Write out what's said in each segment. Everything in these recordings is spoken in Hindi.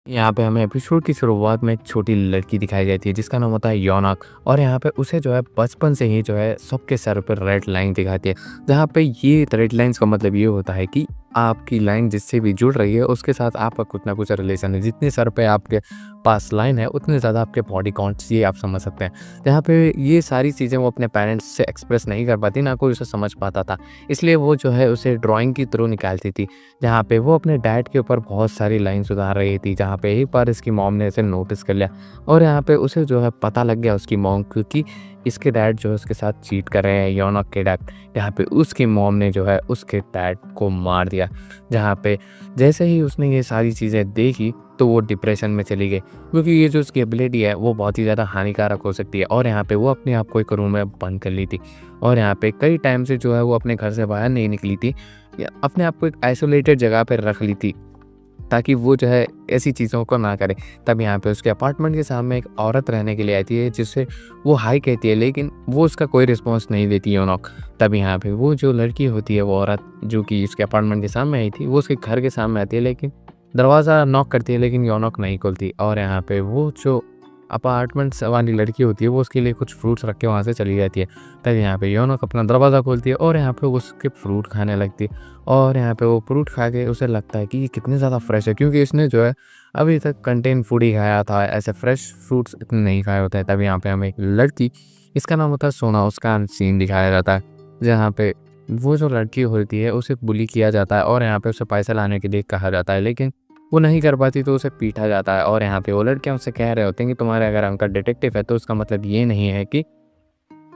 यहाँ पे हमें एपिसोड की शुरुआत में एक छोटी लड़की दिखाई जाती है जिसका नाम होता है योनक। और यहाँ पे उसे जो है बचपन से ही जो है सबके सर पर रेड लाइन दिखाती है, जहाँ पे ये रेड लाइंस का मतलब ये होता है कि आपकी लाइन जिससे भी जुड़ रही है उसके साथ आपका कुछ ना कुछ रिलेशन है। जितने सर पे आपके पास लाइन है उतने ज़्यादा आपके बॉडी काउंट्स, ये आप समझ सकते हैं। जहाँ पे ये सारी चीज़ें वो अपने पेरेंट्स से एक्सप्रेस नहीं कर पाती, ना कोई उसे समझ पाता था, इसलिए वो जो है उसे ड्राइंग के थ्रू निकालती थी। जहाँ पे वो अपने डैड के ऊपर बहुत सारी लाइन सुधार रही थी, जहाँ पे एक बार इसकी मॉम ने इसे नोटिस कर लिया और यहाँ पे उसे जो है पता लग गया उसकी मॉम को कि इसके डैड जो है उसके साथ चीट कर रहे हैं, योनक के डैड। यहाँ पे उसकी मॉम ने जो है उसके डैड को मार दिया। जहाँ पे जैसे ही उसने ये सारी चीज़ें देखी तो वो डिप्रेशन में चली गई, क्योंकि ये जो उसकी एबिलिटी है वो बहुत ही ज़्यादा हानिकारक हो सकती है। और यहाँ पे वो अपने आप को एक रूम में बंद कर ली थी और यहाँ पे कई टाइम से जो है वो अपने घर से बाहर नहीं निकली थी, या अपने आप को एक आइसोलेटेड जगह पर रख ली थी ताकि वो जो है ऐसी चीज़ों को ना करे। तब यहाँ पे उसके अपार्टमेंट के सामने एक औरत रहने के लिए आती है जिससे वो हाई कहती है, लेकिन वो उसका कोई रिस्पॉन्स नहीं देती योनक। तब यहाँ पे वो जो लड़की होती है, वो औरत जो कि उसके अपार्टमेंट के सामने आई थी, वो उसके घर के सामने आती है, लेकिन दरवाज़ा नॉक करती है लेकिन योनक नहीं खुलती। और यहाँ पे वो जो अपार्टमेंट्स वाली लड़की होती है वो उसके लिए कुछ फ्रूट्स रख के वहाँ से चली जाती है। तब यहाँ पे योनक अपना दरवाज़ा खोलती है और यहाँ पे उसके फ्रूट खाने लगती है। और यहाँ पे वो फ्रूट खा के उसे लगता है कि ये कितने ज़्यादा फ्रेश है, क्योंकि इसने जो है अभी तक कंटेन फूड ही खाया था, ऐसे फ्रेश फ्रूट्स इतने नहीं खाए होते हैं। तब यहाँ पे हमें एक लड़की, इसका नाम होता है सोना, उसका सीन दिखाया जाता है, जहाँ पे वो जो लड़की होती है उसे बुली किया जाता है और यहाँ पे उसे पैसा लाने के लिए कहा जाता है, लेकिन वो नहीं कर पाती तो उसे पीटा जाता है। और यहाँ पे वो लड़कियाँ उससे कह रहे होते हैं कि तुम्हारे अगर अंकल डिटेक्टिव है तो उसका मतलब ये नहीं है कि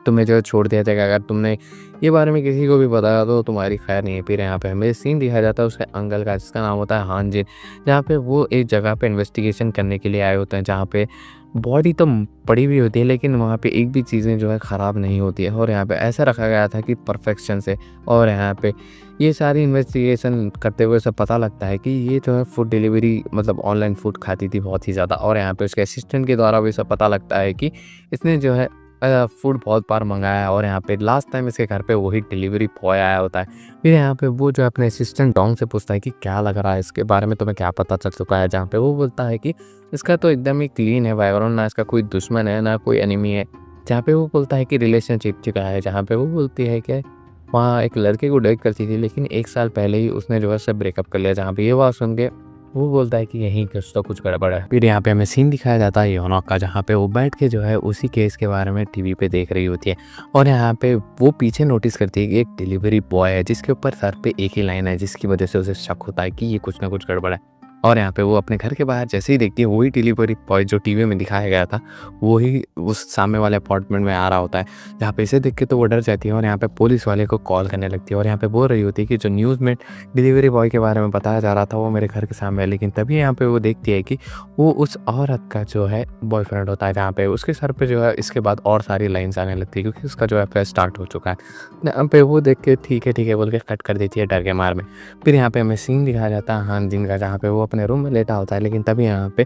तुम्हें जो है छोड़ दिया जाएगा, अगर तुमने ये बारे में किसी को भी बताया तो तुम्हारी खैर नहीं है। फिर यहाँ पे हमें सीन दिखाया जाता है उसके अंकल का, जिसका नाम होता है हान जिन, जहाँ पे वो एक जगह पे इन्वेस्टिगेशन करने के लिए आए होते हैं, जहाँ पे बॉडी तो पड़ी हुई होती है लेकिन वहाँ पे एक भी चीज़ें जो है ख़राब नहीं होती है। और यहाँ पे ऐसा रखा गया था कि परफेक्शन से। और यहाँ पे ये सारी इन्वेस्टिगेशन करते हुए सब पता लगता है कि ये जो है फूड डिलीवरी, मतलब ऑनलाइन फूड खाती थी बहुत ही ज़्यादा। और यहाँ पे उसके असिस्टेंट के द्वारा भी सब पता लगता है कि इसने जो है फूड बहुत बार मंगाया है और यहाँ पे लास्ट टाइम इसके घर पे वही डिलीवरी बॉय आया होता है। फिर यहाँ पे वो जो है अपने असिस्टेंट डॉन से पूछता है कि क्या लग रहा है, इसके बारे में तुम्हें क्या पता चल चुका है, जहाँ पे वो बोलता है कि इसका तो एकदम ही क्लीन है बैकग्राउंड, ना इसका कोई दुश्मन है ना कोई एनिमी है। जहाँ पे वो बोलता है कि रिलेशनशिप चुका है, जहाँ पे वो बोलती है कि वहाँ एक लड़के को डेट करती थी लेकिन 1 साल पहले ही उसने जो है उससे ब्रेकअप कर लिया। जहाँ पे ये बात सुन के वो बोलता है कि यहीं कुछ तो कुछ गड़बड़ है। फिर यहाँ पे हमें सीन दिखाया जाता है योनक का, जहाँ पे वो बैठ के जो है उसी केस के बारे में टीवी पे देख रही होती है। और यहाँ पे वो पीछे नोटिस करती है कि एक डिलीवरी बॉय है जिसके ऊपर सर पे एक ही लाइन है, जिसकी वजह से उसे शक होता है कि ये कुछ ना कुछ गड़बड़ है। और यहाँ पे वो अपने घर के बाहर जैसे ही देखती है, वही डिलीवरी बॉय जो टीवी में दिखाया गया था वही उस सामने वाले अपार्टमेंट में आ रहा होता है। जहाँ पे इसे देख के तो वो डर जाती है और यहाँ पे पुलिस वाले को कॉल करने लगती है और यहाँ पे बोल रही होती है कि जो न्यूज़ में डिलीवरी बॉय के बारे में बताया जा रहा था वो मेरे घर के सामने है। लेकिन तभी यहाँ पे वो देखती है कि वो उस औरत का जो है बॉयफ्रेंड होता है, जहाँ पे उसके सर पे जो है इसके बाद और सारी लाइन्स आने लगती है, क्योंकि उसका जो है अफेयर स्टार्ट हो चुका है। यहाँ पे वो देख के ठीक है बोल के कट कर देती है डर के मार में। फिर यहाँ पे हमें सीन दिखाया जाता है हान जिन का, जहाँ पे वो अपने रूम में लेटा होता है, लेकिन तभी यहाँ पे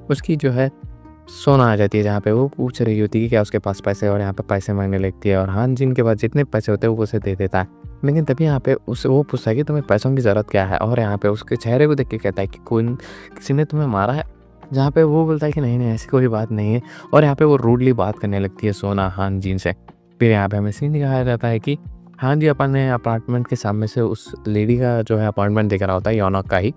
उसकी जो है सोना आ जाती है, जहाँ पे वो पूछ रही होती है कि क्या उसके पास पैसे है, और यहाँ पे पैसे मांगने लगती है और हान जिन के पास जितने पैसे होते हैं वो उसे दे देता है। लेकिन तभी यहाँ पे उससे वो पूछता है कि तुम्हें पैसों की ज़रूरत क्या है, और यहाँ पे उसके चेहरे को देख के कहता है कि कोई किसी ने तुम्हें मारा है। जहाँ पे वो बोलता है कि नहीं ऐसी कोई बात नहीं है, और यहाँ पे वो रूडली बात करने लगती है सोना हान जिन से। फिर यहाँ पे हमें सीन दिखाया जाता है कि हाँ जी अपने अपार्टमेंट के सामने से उस लेडी का जो है अपार्टमेंट दिख रहा होता है, योनक का ही,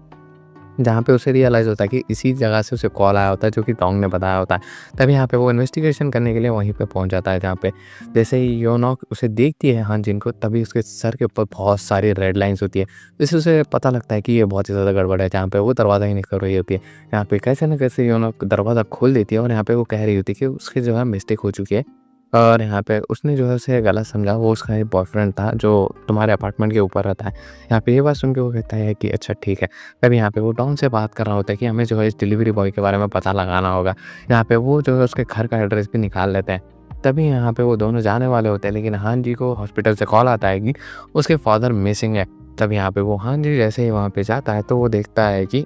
जहाँ पे उसे रियलाइज़ होता है कि इसी जगह से उसे कॉल आया होता है जो कि डोंग ने बताया होता है। तभी यहाँ पे वो इन्वेस्टिगेशन करने के लिए वहीं पे पहुँच जाता है, जहाँ पे जैसे ही योनक उसे देखती है हान जिन को, तभी उसके सर के ऊपर बहुत सारी रेड लाइन्स होती है, जिससे उसे पता लगता है कि ये बहुत ही ज़्यादा गड़बड़ है। जहाँ पे वो दरवाज़ा ही नहीं कर रही होती है, यहाँ पे कैसे न कैसे योनक दरवाज़ा खोल देती है और यहाँ पे वो कह रही होती है कि उसकी जो है मिस्टेक हो चुकी है, और यहाँ पे उसने जो है उसे गलत समझा, वो उसका एक बॉयफ्रेंड था जो तुम्हारे अपार्टमेंट के ऊपर रहता है। यहाँ पे ये बात सुन के वो कहता है कि अच्छा ठीक है। तभी यहाँ पे वो डॉन से बात कर रहा होता है कि हमें जो है इस डिलीवरी बॉय के बारे में पता लगाना होगा। यहाँ पे वो जो है उसके घर का एड्रेस भी निकाल लेते हैं। तभी यहाँ पे वो दोनों जाने वाले होते हैं, लेकिन हान जी को हॉस्पिटल से कॉल आता है कि उसके फादर मिसिंग है। तब यहाँ पे वो हान जी जैसे ही वहाँ पे जाता है तो वो देखता है कि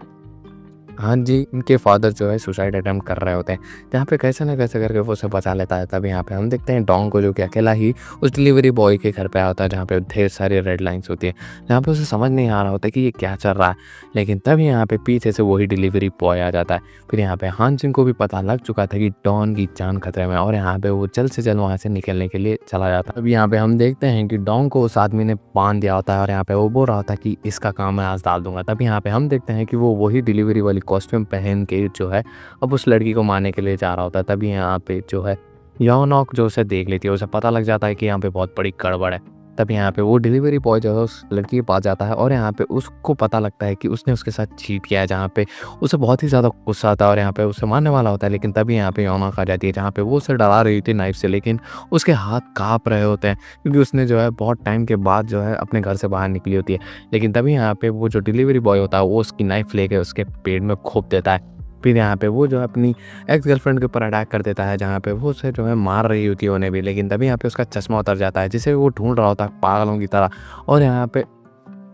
हाँ जी, इनके फादर जो है सुसाइड अटेम्प्ट कर रहे होते हैं, जहाँ पे कैसे न कैसे करके वो उसे बचा लेता है। तब यहाँ पे हम देखते हैं डॉन को, जो कि अकेला ही उस डिलीवरी बॉय के घर पे आया होता है, जहाँ पे ढेर सारी रेड लाइन्स होती है, जहाँ पे उसे समझ नहीं आ रहा होता कि ये क्या चल रहा है। लेकिन तभी यहाँ पे पीछे से वही डिलीवरी बॉय आ जाता है। फिर यहाँ पे हान जिन को भी पता लग चुका था कि डॉन की जान खतरे में है, और यहाँ पे वो जल्द से जल्द वहाँ से निकलने के लिए चला जाता है। अब यहाँ पे हम देखते हैं कि डॉन को उस आदमी ने बांध दिया होता है, और यहाँ पे वो बोल रहा होता है कि इसका काम मैं आज डाल दूंगा। तब यहाँ पे हम देखते हैं कि वो वही डिलीवरी वाली कॉस्ट्यूम पहन के जो है अब उस लड़की को मारने के लिए जा रहा होता है। तभी यहाँ पे जो है योनोक जो उसे देख लेती है, उसे पता लग जाता है कि यहाँ पे बहुत बड़ी गड़बड़ है। तब यहाँ पे वो डिलीवरी बॉय जो है उस लड़की के पास जाता है, और यहाँ पे उसको पता लगता है कि उसने उसके साथ चीट किया है, जहाँ पे उसे बहुत ही ज़्यादा गुस्सा आता है, और यहाँ पे उसे मारने वाला होता है। लेकिन तभी यहाँ पे योनोक आ जाती है, जहाँ पे वो उसे डरा रही थी नाइफ से, लेकिन उसके हाथ काँप रहे होते हैं, क्योंकि उसने जो है बहुत टाइम के बाद जो है अपने घर से बाहर निकली होती है। लेकिन तभी यहाँ पे वो जो डिलीवरी बॉय होता है वो उसकी नाइफ लेके उसके पेट में घोंप देता है। फिर यहाँ पे वो जो है अपनी एक्स गर्लफ्रेंड के ऊपर अटैक कर देता है, जहाँ पे वो उसे जो है मार रही होती है उन्हें भी। लेकिन तभी यहाँ पे उसका चश्मा उतर जाता है, जिसे वो ढूंढ रहा होता है पागलों की तरह, और यहाँ पे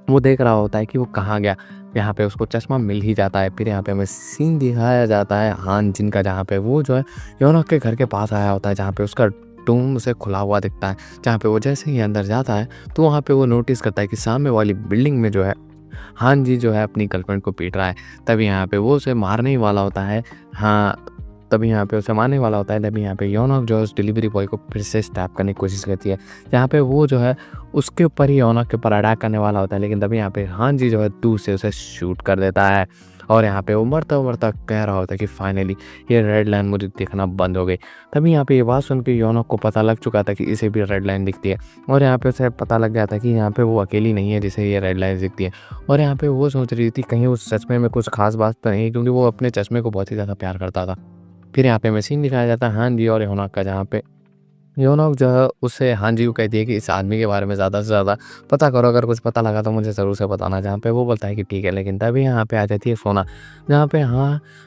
वो देख रहा होता है कि वो कहाँ गया। यहाँ पे उसको चश्मा मिल ही जाता है। फिर यहाँ पे हमें सीन दिखाया जाता है हान जिन का, जहाँ पे वो जो है योनोक के घर के पास आया होता है, जहाँ पे उसका रूम उसे खुला हुआ दिखता है। जहाँ पे वो जैसे ही अंदर जाता है तो वहाँ पे वो नोटिस करता है कि सामने वाली बिल्डिंग में जो है हान जी जो है अपनी गर्लफ्रेंड को पीट रहा है। तभी यहाँ पे वो उसे मारने ही वाला होता है। हाँ, तभी यहाँ पे उसे मारने वाला होता है। तभी यहाँ पे योनोक जो है उस डिलीवरी बॉय को फिर से स्टैप करने की कोशिश करती है, जहाँ पे वो जो है उसके ऊपर ही योनोक के ऊपर अटैक करने वाला होता है। लेकिन तभी यहाँ पे हान जी जो है दूर से उसे शूट कर देता है, और यहाँ पे वो मरता मरता कह रहा होता है कि फाइनली ये रेड लाइन मुझे दिखना बंद हो गई। तभी यहाँ पे ये बात सुन के योनोक को पता लग चुका था कि इसे भी रेड लाइन दिखती है, और यहाँ पे उसे पता लग गया था कि यहाँ पे वो अकेली नहीं है जिसे ये रेड लाइन दिखती है। और यहाँ पे वो सोच रही थी कहीं उस चश्मे में कुछ खास बात तो नहीं, क्योंकि वो अपने चश्मे को बहुत ही ज़्यादा प्यार करता था। फिर यहाँ पे मशीन दिखाया जाता है हान जी और योनोक का, जहाँ पे योनोक जो है उससे हान जी को कहती है कि इस आदमी के बारे में ज़्यादा से ज़्यादा पता करो, अगर कुछ पता लगा तो मुझे ज़रूर से बताना। जहाँ पे वो बोलता है कि ठीक है। लेकिन तभी यहाँ पे आ जाती है सोना, जहाँ पे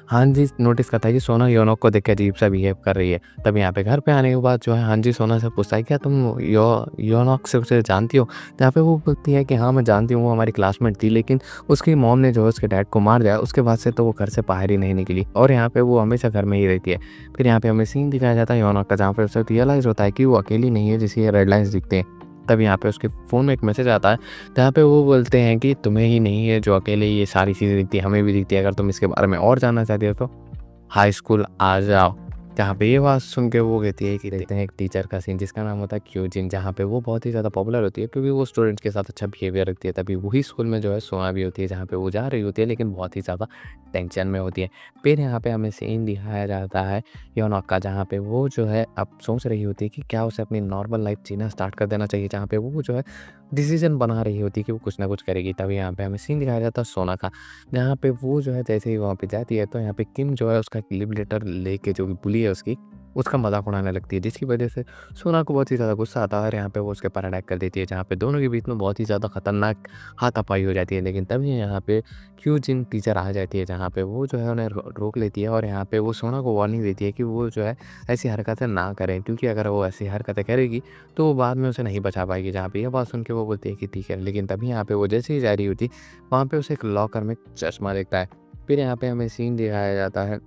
हान जी नोटिस करता है कि सोना योनोक को देख के अजीब सा बिहेव कर रही है। तब यहाँ पे घर पे आने के बाद जो है हान जी सोना से पूछता है क्या तुम योनोक से उसे जानती हो। जहाँ पे वो बोलती है कि हाँ मैं जानती हूँ, वो हमारी क्लासमेट थी, लेकिन उसकी मॉम ने जो है उसके डैड को मार दिया, उसके बाद से तो वो घर से बाहर ही नहीं निकली, और यहाँ पे वो हमेशा घर में ही रहती है। फिर यहाँ पे हमें सीन दिखाया जाता है योनोक का, जहाँ पे उसे रियलाइज़ होता है कि वो अकेली नहीं है जिसे ये रेड लाइन्स दिखते हैं। तब यहाँ पे उसके फ़ोन में एक मैसेज आता है, जहाँ पे वो बोलते हैं कि तुम्हें ही नहीं है जो अकेले ये सारी चीज़ें दिखती है, हमें भी दिखती है। अगर तुम इसके बारे में और जानना चाहती हो तो हाई स्कूल आ जाओ। जहाँ पे ये बात सुन के वो कहती है कि देखते हैं एक टीचर का सीन, जिसका नाम होता है क्यूजिन, जहाँ पे वो बहुत ही ज़्यादा पॉपुलर होती है क्योंकि वो स्टूडेंट्स के साथ अच्छा बिहेवियर रखती है। तभी वही स्कूल में जो है सोना भी होती है, जहाँ पे वो जा रही होती है, लेकिन बहुत ही ज़्यादा टेंशन में होती है। फिर यहाँ पे हमें सीन दिखाया जाता है योनोक का, जहाँ पे वो जो है अब सोच रही होती है कि क्या उसे अपनी नॉर्मल लाइफ जीना स्टार्ट कर देना चाहिए, जहाँ पे वो जो है डिसीजन बना रही होती है कि वो कुछ ना कुछ करेगी। तभी यहाँ पे हमें सीन दिखाया जाता है सोना का, जहाँ पे वो जो है जैसे ही वहाँ पे जाती है तो यहाँ पे किम जो है उसका लिव लेटर लेके, जो कि बुली है उसकी, उसका मजाक उड़ाने लगती है, जिसकी वजह से सोना को बहुत ही ज़्यादा गुस्सा आता है, और यहाँ पे वो उसके ऊपर अटैक कर देती है, जहाँ पे दोनों के बीच में बहुत ही ज़्यादा खतरनाक हाथापाई हो जाती है। लेकिन तभी यहाँ पे क्यूजिन टीचर आ जाती है, जहाँ पे वो जो है उन्हें रोक लेती है, और यहाँ पे वो सोना को वार्निंग देती है कि वो जो है ऐसी हरकतें ना करें, क्योंकि अगर वो ऐसी हरकतें करेगी तो वो बाद में उसे नहीं बचा पाएगी। जहाँ पे यह बात सुन के वो बोलती है कि ठीक है। लेकिन तभी यहाँ पे वो जैसे ही जा रही होती, वहाँ पे उसे एक लॉकर में चश्मा दिखता है। फिर यहाँ पे हमें सीन दिखाया जाता है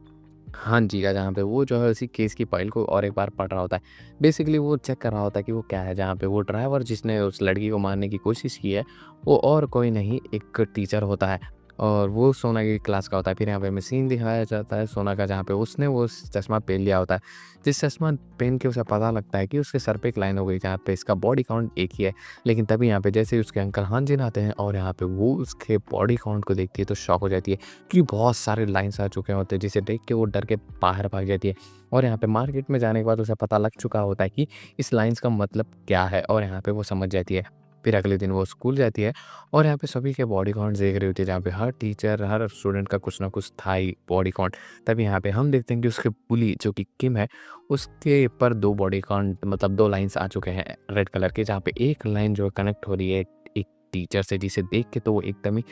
हाँ जी का, जहाँ पे वो जो है उसी केस की फाइल को और एक बार पढ़ रहा होता है। बेसिकली वो चेक कर रहा होता है कि वो क्या है, जहाँ पे वो ड्राइवर जिसने उस लड़की को मारने की कोशिश की है वो और कोई नहीं, एक टीचर होता है, और वो सोना की क्लास का होता है। फिर यहाँ पे हमें सीन दिखाया जाता है सोना का, जहाँ पे उसने वो चश्मा पहन लिया होता है, जिस चश्मा पहन के उसे पता लगता है कि उसके सर पे एक लाइन हो गई, जहाँ पे इसका बॉडी काउंट एक ही है। लेकिन तभी यहाँ पे जैसे ही उसके अंकल हान जिन आते हैं और यहाँ पे वो उसके बॉडी काउंट को देखती है तो शॉक हो जाती है कि बहुत सारे लाइन्स आ चुके होते हैं, जिसे देख के वो डर के बाहर भाग जाती है। और यहाँ पे मार्केट में जाने के बाद उसे पता लग चुका होता है कि इस लाइन्स का मतलब क्या है, और यहाँ पे वो समझ जाती है। फिर अगले दिन वो स्कूल जाती है, और यहाँ पे सभी के बॉडी काउंट देख रही होती है, जहाँ पे हर टीचर हर स्टूडेंट का कुछ ना कुछ था ही बॉडी काउंट। तभी यहाँ पे हम देखते हैं कि उसके बुली जो कि किम है, उसके ऊपर 2 बॉडी काउंट मतलब 2 लाइन्स आ चुके हैं रेड कलर के, जहाँ पे एक लाइन जो कनेक्ट हो रही है एक टीचर से, जिसे देख के तो वो एकदम ही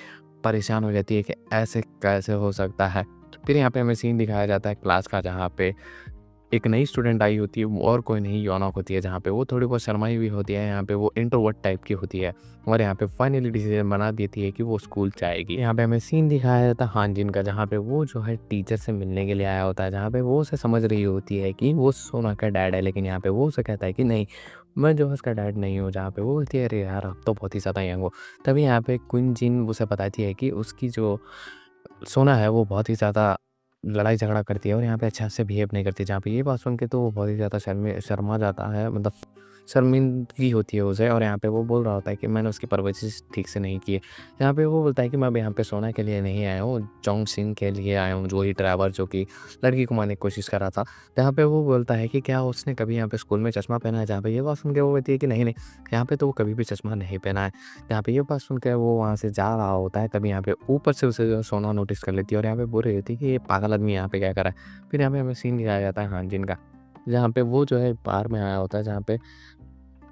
परेशान हो जाती है कि ऐसे कैसे हो सकता है। फिर यहाँ पे हमें सीन दिखाया जाता है क्लास का, जहाँ पे एक नई स्टूडेंट आई होती है, वो और कोई नहीं योनोक होती है, जहाँ पे वो थोड़ी बहुत शर्माई हुई होती है, यहाँ पे वो इंट्रोवर्ट टाइप की होती है और यहाँ पे फाइनली डिसीजन बना देती है कि वो स्कूल जाएगी। यहाँ पे हमें सीन दिखाया जाता है हानजिन का, जहाँ पे वो जो है टीचर से मिलने के लिए आया होता है, जहाँ पे वो उसे समझ रही होती है कि वो सोना का डैड है, लेकिन यहाँ पे वो उसे कहता है कि नहीं, मैं जो है उसका डैड नहीं हूँ। जहाँ पे वो बोलती है, अरे यार अब तो बहुत ही ज़्यादा यंग हो। तभी यहाँ पे क्विन उसे बताती है कि उसकी जो सोना है वो बहुत ही ज़्यादा लड़ाई झगड़ा करती है और यहाँ पे अच्छा से बिहेव नहीं करती। जहाँ पे ये बात सुन के तो वो बहुत ही ज़्यादा शर्मा जाता है, मतलब शर्मिंदगी होती है उसे और यहाँ पे वो बोल रहा होता है कि मैंने उसकी परवरिश ठीक से नहीं की है। यहाँ पे वो बोलता है कि मैं अब यहाँ पे सोना के लिए नहीं आया हूँ, जोंग सिंह के लिए आया हूँ, जो ही ड्राइवर जो कि लड़की को मारने की कोशिश कर रहा था। यहाँ पे वो बोलता है कि क्या उसने कभी यहाँ पे स्कूल में चश्मा पहना है? जहाँ पे ये बात सुन के वो कहती है कि नहीं, नहीं, यहाँ पे तो वो कभी भी चश्मा नहीं पहना है। यहाँ पे ये बात सुन के वो वहाँ से जा रहा होता है, तभी यहाँ पे ऊपर से उसे जो है सोना नोटिस कर लेती है और यहाँ पे बोल रही होती है कि ये पागल आदमी यहाँ पे क्या कर रहा है। फिर यहाँ पे हमें सीन दिखाया जाता है हानजिन का, जहाँ पे वो जो है बार में आया होता है, जहाँ पे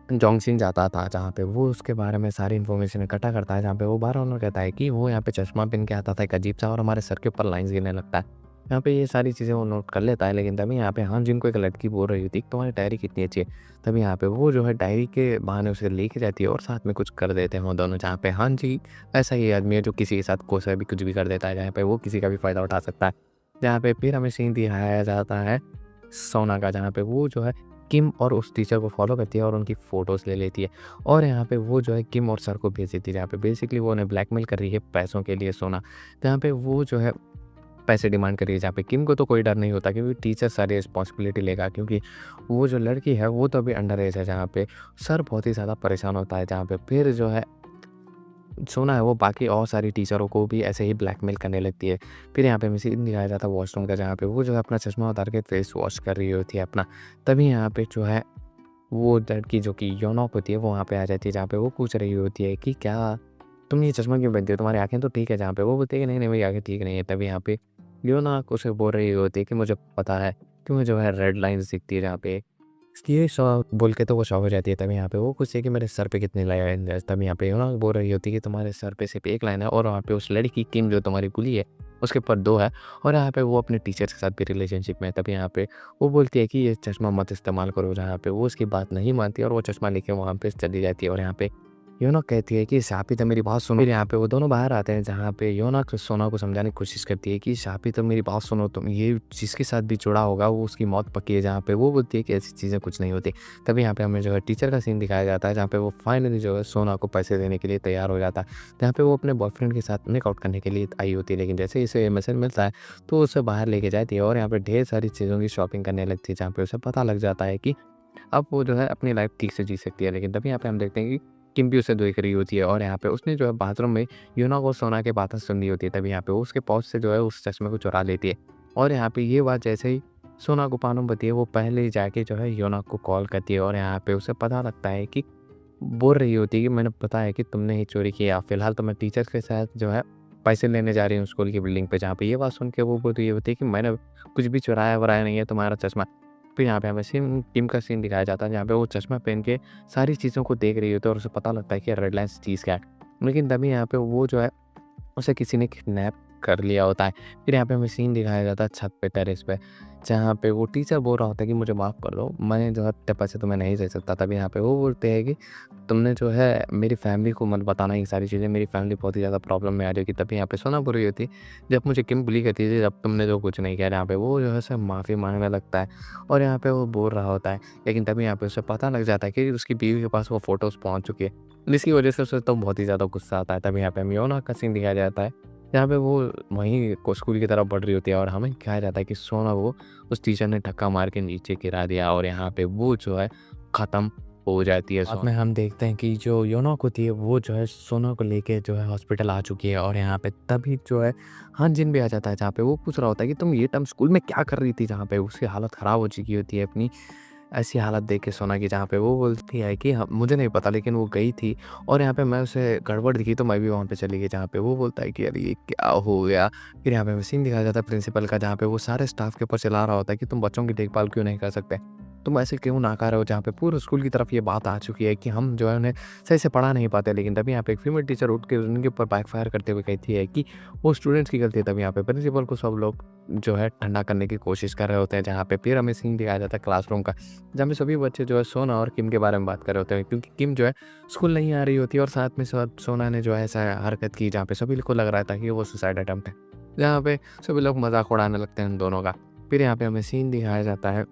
जोंगसिन जाता था, जहाँ पे वो उसके बारे में सारी इन्फॉर्मेशन इकट्ठा करता है, जहाँ पे वो बार-बार कहता है कि वो यहाँ पे चश्मा पहन के आता था एक अजीब-सा और हमारे सर के ऊपर लाइन्स गिरने लगता है। यहाँ पे ये सारी चीज़ें वो नोट कर लेता है, लेकिन तभी यहाँ पे हानजिन को एक लड़की बोल रही होती है कि तुम्हारी डायरी कितनी अच्छी है। तभी यहाँ पे वो जो है डायरी के बहाने उसे लेके जाती है और साथ में कुछ कर देते हैं वो दोनों। जहाँ पे हानजी ऐसा ही आदमी है जो किसी के साथ कोई सा भी कुछ भी कर देता है, जहाँ पे वो किसी का भी फ़ायदा उठा सकता है। जहाँ पे फिर हमें सीन दिखाया जाता है सोना का, जहाँ पे वो जो है किम और उस टीचर को फ़ॉलो करती है और उनकी फ़ोटोज़ ले लेती है और यहाँ पे वो जो है किम और सर को भेज देती है, जहाँ पे बेसिकली वो उन्हें ब्लैकमेल कर रही है पैसों के लिए सोना। जहाँ पे वो जो है पैसे डिमांड कर रही है, जहाँ पे किम को तो कोई डर नहीं होता क्योंकि टीचर सारी रिस्पॉन्सिबिलिटी लेगा, क्योंकि वो जो लड़की है वो तो अभी अंडर एज है। जहाँ पे सर बहुत ही ज़्यादा परेशान होता है, जहाँ पे फिर जो है सोना है वो बाकी और सारी टीचरों को भी ऐसे ही ब्लैकमेल करने लगती है। फिर यहाँ पे हमें सीन दिखाया जाता है वॉशरूम का, जहाँ पे वो जो है अपना चश्मा उतार के फेस वॉश कर रही होती है अपना। तभी यहाँ पे जो है वो लड़की जो कि योनोक होती है वो वहाँ पे आ जाती है, जहाँ पे वो पूछ रही होती है कि क्या तुम ये चश्मा क्यों पहनती हो? तुम्हारी आँखें तो ठीक है? जहाँ पे वो बोलती है कि नहीं, नहीं मेरी आँखें ठीक नहीं है। तभी यहाँ पे योनोक उसे बोल रही होती है कि मुझे पता है, तुम्हें जो है रेड लाइन्स दिखती है जहाँ पे ये बोल के तो वो शॉक हो जाती है। तभी यहाँ पे वो पूछती है कि मेरे सर पे कितनी लाइन है? तभी यहाँ पे योनोक बोल रही होती है कि तुम्हारे सर पे सिर्फ़ 1 लाइन है और वहाँ पे उस लड़की किम जो तुम्हारी कुली है, उसके ऊपर 2 है और यहाँ पे वो अपने टीचर के साथ भी रिलेशनशिप में है। तभी यहाँ पे वो बोलती है कि ये चश्मा मत इस्तेमाल करो, जहाँ पे वो उसकी बात नहीं मानती और वो चश्मा लेके वहाँ पे चली जाती है और यहाँ पे योनोक कहती है कि शापित मेरी बात सुनो। फिर यहाँ पे वो दोनों बाहर आते हैं, जहाँ पे योनोक सोना को समझाने की कोशिश करती है कि शापित मेरी बात सुनो, तुम ये जिसके साथ भी जुड़ा होगा वो उसकी मौत पक्की है। जहाँ पे वो बोलती है कि ऐसी चीज़ें कुछ नहीं होती। तभी यहाँ पे हमें जो है टीचर का सीन दिखाया जाता है, जहाँ पे वो फाइनली जो है सोना को पैसे देने के लिए तैयार हो जाता है। जहाँ पे वो अपने बॉयफ्रेंड के साथ मेकआउट करने के लिए आई होती है, लेकिन जैसे ही इसे मैसेज मिलता है तो उसे बाहर लेके जाती है और यहाँ पे ढेर सारी चीज़ों की शॉपिंग करने लगती है, जहाँ पे उसे पता लग जाता है कि अब वो जो है अपनी लाइफ ठीक से जी सकती है। लेकिन तभी यहाँ पे हम देखते हैं कि किम भी उसे देख रही होती है और यहाँ पे उसने जो है बाथरूम में योनोक और सोना की बातें सुन ली होती है। तभी यहाँ पे वो उसके पाउच से जो है उस चश्मे को चुरा लेती है और यहाँ पे ये बात जैसे ही सोना को मालूम होती है, वो पहले ही जाके जो है योनोक को कॉल करती है और यहाँ पे उसे पता लगता है कि बोल रही होती है कि मैंने पता है कि तुमने ही चोरी किया। फ़िलहाल तो मैं टीचर के साथ जो है पैसे लेने जा रही हूँ स्कूल की बिल्डिंग पे। जहाँ पे ये बात सुन के वो बोलती ये होती है कि मैंने कुछ भी चुराया-वुराया नहीं है, तुम्हारा चश्मा। फिर यहाँ पे हमें टिम का सीन दिखाया जाता है, जहाँ पे वो चश्मा पहन के सारी चीज़ों को देख रही होती है और उसे पता लगता है कि रेड लाइन्स चीज़ क्या है। लेकिन तभी यहाँ पे वो जो है उसे किसी ने किडनैप कर लिया होता है। फिर यहाँ पे हमें सीन दिखाया जाता है छत पे, टेरेस पे, जहाँ पे वो टीचर बोल रहा होता है कि मुझे माफ़ कर दो, मैं जो है इतने पैसे तुम्हें नहीं दे सकता। तभी यहाँ पे वो बोलते हैं कि तुमने जो है मेरी फैमिली को मत बताना ये सारी चीज़ें, मेरी फैमिली बहुत ही ज़्यादा प्रॉब्लम में आ जाएगी। तभी यहाँ पे सोना बोल रही होती है, जब मुझे किम बुली करती थी जब तुमने जो कुछ नहीं किया। यहाँ पे वो जो है उसे माफ़ी माँगने लगता है और यहाँ पे वो बोल रहा होता है, लेकिन तभी यहाँ पे उसे पता लग जाता है कि उसकी बीवी के पास वो फ़ोटोज़ पहुँच चुकी है, जिसकी वजह से उसे तो बहुत ही ज़्यादा गुस्सा आता है। तभी यहाँ पे हमें योनोक का सीन दिखाया जाता है, जहाँ पे वो वहीं को स्कूल की तरफ बढ़ रही होती है और हमें दिखाया जाता है कि सोना वो उस टीचर ने धक्का मार के नीचे गिरा दिया और यहाँ पे वो जो है ख़त्म हो जाती है। बाद में हम देखते हैं कि जो योनोक होती है वो जो है सोना को लेके जो है हॉस्पिटल आ चुकी है और यहाँ पे तभी जो है हानजिन भी आ जाता है, जहाँ पे वो पूछ रहा होता है कि तुम ये टाइम स्कूल में क्या कर रही थी, जहाँ पे उसकी हालत ख़राब हो चुकी होती है अपनी ऐसी हालत देख के सोना की, जहाँ पे वो बोलती है कि हाँ, मुझे नहीं पता लेकिन वो गई थी और यहाँ पे मैं उसे गड़बड़ दिखी तो मैं भी वहाँ पे चली गई। जहाँ पे वो बोलता है कि अरे ये क्या हो गया। फिर यहाँ पे सीन दिखाया जाता है प्रिंसिपल का, जहाँ पे वो सारे स्टाफ के ऊपर चिल्ला रहा होता है कि तुम बच्चों की देखभाल क्यों नहीं कर सकते। तुम ऐसे क्यों नाका रहे हो, जहाँ पे पूरे स्कूल की तरफ ये बात आ चुकी है कि हम जो है उन्हें सही से पढ़ा नहीं पाते। लेकिन तभी यहाँ पे एक फीमेल टीचर उठ के उनके ऊपर बैकफायर करते हुए कहती है कि वो स्टूडेंट्स की गलती है। तभी यहाँ पे प्रिंसिपल को सब लोग जो है ठंडा करने की कोशिश कर रहे होते हैं, जहाँ पे फिर हमें सीन दिखाया जाता है क्लासरूम का, जहाँ पे सभी बच्चे जो है सोना और किम के बारे में बात कर रहे होते हैं, क्योंकि किम जो है स्कूल नहीं आ रही होती है और साथ में सोना ने जो है ऐसा हरकत की जहाँ पे सभी को लग रहा था कि वो सुसाइड अटेम्प्ट है, जहाँ पे सभी लोग मजाक उड़ाने लगते हैं उन दोनों का। फिर यहाँ पे हमें सीन दिखाया जाता है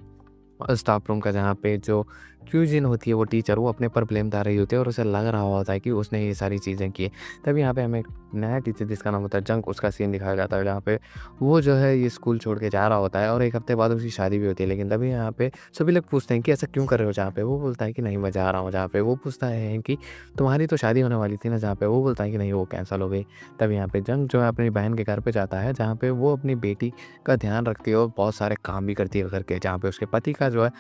स्टाफ रूम का, जहाँ पे जो क्यूजिन होती है वो टीचर वो अपने पर ब्लेम डाल रही होती है और उसे लग रहा होता है कि उसने ये सारी चीज़ें की है। तभी यहाँ पे हमें एक नया टीचर जिसका नाम होता है जंक, उसका सीन दिखाया जाता है, जहाँ पे वो जो है ये स्कूल छोड़ के जा रहा होता है और एक हफ्ते बाद उसकी शादी भी होती है। लेकिन तभी यहाँ पे सभी लोग पूछते हैं कि ऐसा क्यों कर रहे हो, जहाँ पे वो बोलता है कि नहीं मैं जा रहा हूँ। जहाँ पे वो पूछता है कि तुम्हारी तो शादी होने वाली थी ना, जहाँ पे वो बोलता है कि नहीं वो कैंसिल हो गई। तभी यहाँ पे जंक जो है अपनी बहन के घर पे जाता है, जहाँ पे वो अपनी बेटी का ध्यान रखती है और बहुत सारे काम भी करती है घर के, जहाँ पे उसके पति का जो है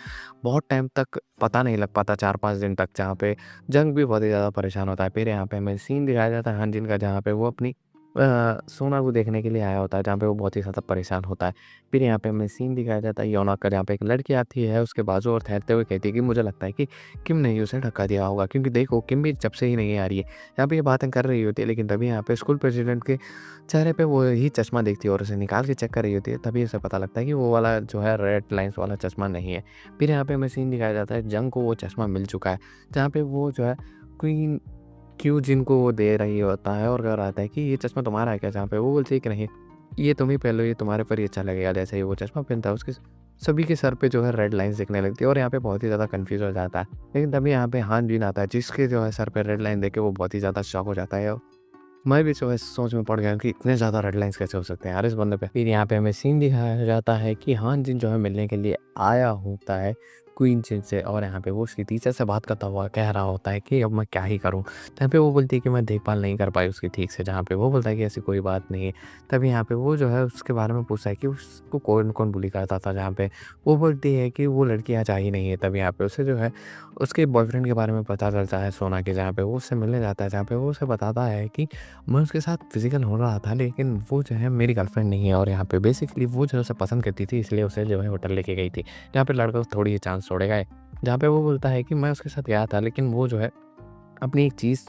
बहुत टाइम तक पता नहीं लग पाता, 4-5 दिन तक, जहाँ पे जंग भी बहुत ही ज़्यादा परेशान होता है। फिर यहाँ पे हमें सीन दिखाया जाता है हानजिन का, जहाँ पे वो अपनी सोना को देखने के लिए आया होता है, जहाँ पे वो बहुत ही ज़्यादा परेशान होता है। फिर यहाँ पे हमें सीन दिखाया जाता है योनक का, जहाँ पे एक लड़की आती है उसके बाजू और ठहरते हुए कहती है कि मुझे लगता है कि किम ने ही उसे धक्का दिया होगा, क्योंकि देखो किम भी जब से ही नहीं आ रही है। यहाँ पे ये बातें कर रही होती है, लेकिन तभी यहाँ पे स्कूल प्रेसिडेंट के चेहरे पे वो ही चश्मा देखती है और उसे निकाल के चेक कर रही होती है। तभी उसे पता लगता है कि वो वाला जो है रेड लाइन्स वाला चश्मा नहीं है। फिर यहाँ पे हमें सीन दिखाया जाता है जंग को वो चश्मा मिल चुका है, जहाँ पे वो जो है क्वीन क्यू जिनको वो दे रही होता है और कह रहा था कि ये चश्मा तुम्हारा है क्या, जहाँ पे वो बोलती है कि नहीं ये तुम ही पहन लो, ये तुम्हारे पर ही अच्छा लगेगा। जैसे ही वो चश्मा पहनता है उसके सभी के सर पे जो है रेड लाइन्स दिखने लगती है और यहाँ पे बहुत ही ज़्यादा कंफ्यूज हो जाता है। लेकिन तभी यहाँ पे हान जिन आता है, जिसके जो है सर पे रेड लाइन देख के वो बहुत ही ज़्यादा शॉक हो जाता है। मैं भी जो है सोच में पड़ गया कि इतने ज़्यादा रेड लाइन्स कैसे हो सकते हैं यार इस बंदे पे। फिर यहाँ पे हमें सीन दिखाया जाता है कि हान जिन जो है मिलने के लिए आया होता है क्वीन जिन से, और यहाँ पे वो उसकी टीचर से बात करता हुआ कह रहा होता है कि अब मैं क्या ही करूँ। यहाँ पे वो बोलती है कि मैं देखभाल नहीं कर पाई उसकी ठीक से, जहाँ पे वो बोलता है कि ऐसी कोई बात नहीं है। तभी यहाँ पे वो जो है उसके बारे में पूछता है कि उसको कौन कौन बुली करता था, जहाँ पे वो बोलती है कि वो लड़की आज आई नहीं है। तभी यहाँ पे उसे जो है उसके बॉयफ्रेंड के बारे में पता चलता है सोना के, जहाँ पे वो उससे मिलने जाता है, जहाँ पे वो उसे बताता है कि मैं उसके साथ फिजिकल हो रहा था लेकिन वो जो है मेरी गर्लफ्रेंड नहीं है, और यहाँ पे बेसिकली वो जो है उसे पसंद करती थी इसलिए उसे जो है होटल लेके गई थी, जहाँ पे लड़का थोड़ी चांस छोड़ेगा है। जहाँ पे वो बोलता है कि मैं उसके साथ गया था लेकिन वो जो है अपनी एक चीज़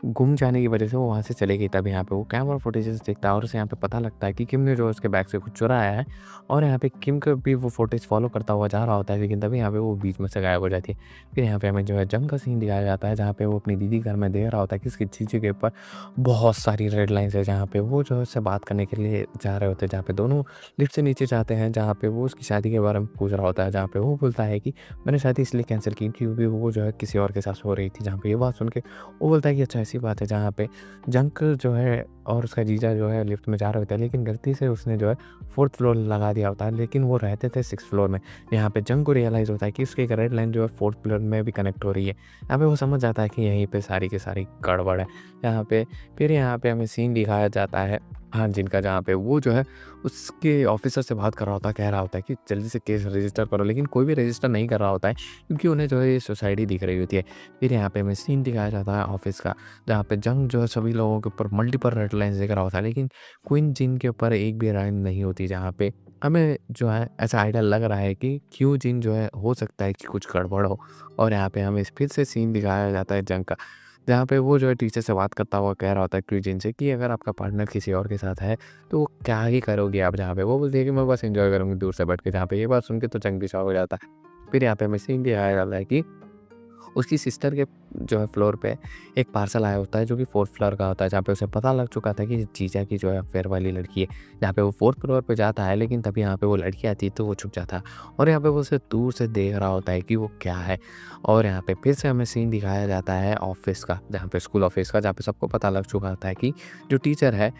गुम जाने की वजह से वो वहाँ से चली गई। तब यहाँ पे वो कैमरा फुटेजेस देखता है और उसे यहाँ पे पता लगता है कि किम ने जो उसके बैग से कुछ चुराया है, और यहाँ पे किम को भी वो फुटेज फॉलो करता हुआ जा रहा होता है, लेकिन तभी यहाँ पे वो बीच में से गायब हो जाती है। फिर यहाँ पे हमें जो है जंग का सीन दिखाया जाता है, जहाँ पे वो अपनी दीदी घर में देख रहा होता है कि इसकी जीजी के ऊपर बहुत सारी रेड लाइन्स है, जहाँ पे वो जो है उससे बात करने के लिए जा रहे होते हैं, जहाँ पे दोनों लिफ्ट से नीचे जाते हैं, जहाँ पे वो उसकी शादी के बारे में पूछ रहा होता है, जहाँ पे वो बोलता है कि मैंने शादी इसलिए कैंसिल की क्योंकि वो जो है किसी और के साथ हो रही थी। जहाँ पे ये बात सुन के वो बोलता है कि अच्छा ऐसी बात है, जहाँ पे जंक जो है और उसका जीजा जो है लिफ्ट में जा रहे होते हैं, लेकिन गलती से उसने जो है 4th फ्लोर लगा दिया होता है, लेकिन वो रहते थे 6th फ्लोर में। यहाँ पे जंक को रियलाइज़ होता है कि उसकी एक रेड लाइन जो है 4th फ्लोर में भी कनेक्ट हो रही है। यहाँ पे वो समझ जाता है कि यहीं पे सारी की सारी गड़बड़ है। यहाँ पे फिर यहाँ पे हमें सीन दिखाया जाता है हाँ जिनका, जहाँ पे वो जो है उसके ऑफिसर से बात कर रहा होता है, कह रहा होता है कि जल्दी से केस रजिस्टर करो, लेकिन कोई भी रजिस्टर नहीं कर रहा होता है क्योंकि उन्हें जो है ये सोसाइटी दिख रही होती है। फिर यहाँ पे हमें सीन दिखाया जाता है ऑफिस का, जहाँ पे जंग जो है सभी लोगों के ऊपर मल्टीपल रेड लाइन्स दिख रहा होता है, लेकिन क्वीन जिन के ऊपर एक भी लाइन नहीं होती, जहाँ पे हमें जो है ऐसा आइडिया लग रहा है कि क्यू जिन जो है हो सकता है कि कुछ गड़बड़ हो। और यहाँ पे हमें फिर से सीन दिखाया जाता है जंग का, जहाँ पे वो जो है टीचर से बात करता हुआ कह रहा होता है क्यूजिन से कि अगर आपका पार्टनर किसी और के साथ है तो वो क्या ही करोगे आप, जहाँ पे वो बोलती है कि मैं बस एंजॉय करूँगी दूर से बैठ के। जहाँ पे ये बात सुन के तो जंग भी शॉक हो जाता है। फिर यहाँ पे हमें सीन दिखाया जाता है कि उसकी सिस्टर के जो है फ्लोर पे एक पार्सल आया होता है जो कि 4th फ्लोर का होता है, जहाँ पे उसे पता लग चुका था कि जीजा की जो है अफेयर वाली लड़की है। जहाँ पे वो 4th फ्लोर पे जाता है, लेकिन तभी यहाँ पे वो लड़की आती है तो वो छुप जाता है, और यहाँ पे वो उसे दूर से देख रहा होता है कि वो क्या है। और यहाँ पे फिर से हमें सीन दिखाया जाता है ऑफिस का, जहाँ पे स्कूल ऑफिस का, जहाँ पे सबको पता लग चुका होता है कि जो टीचर है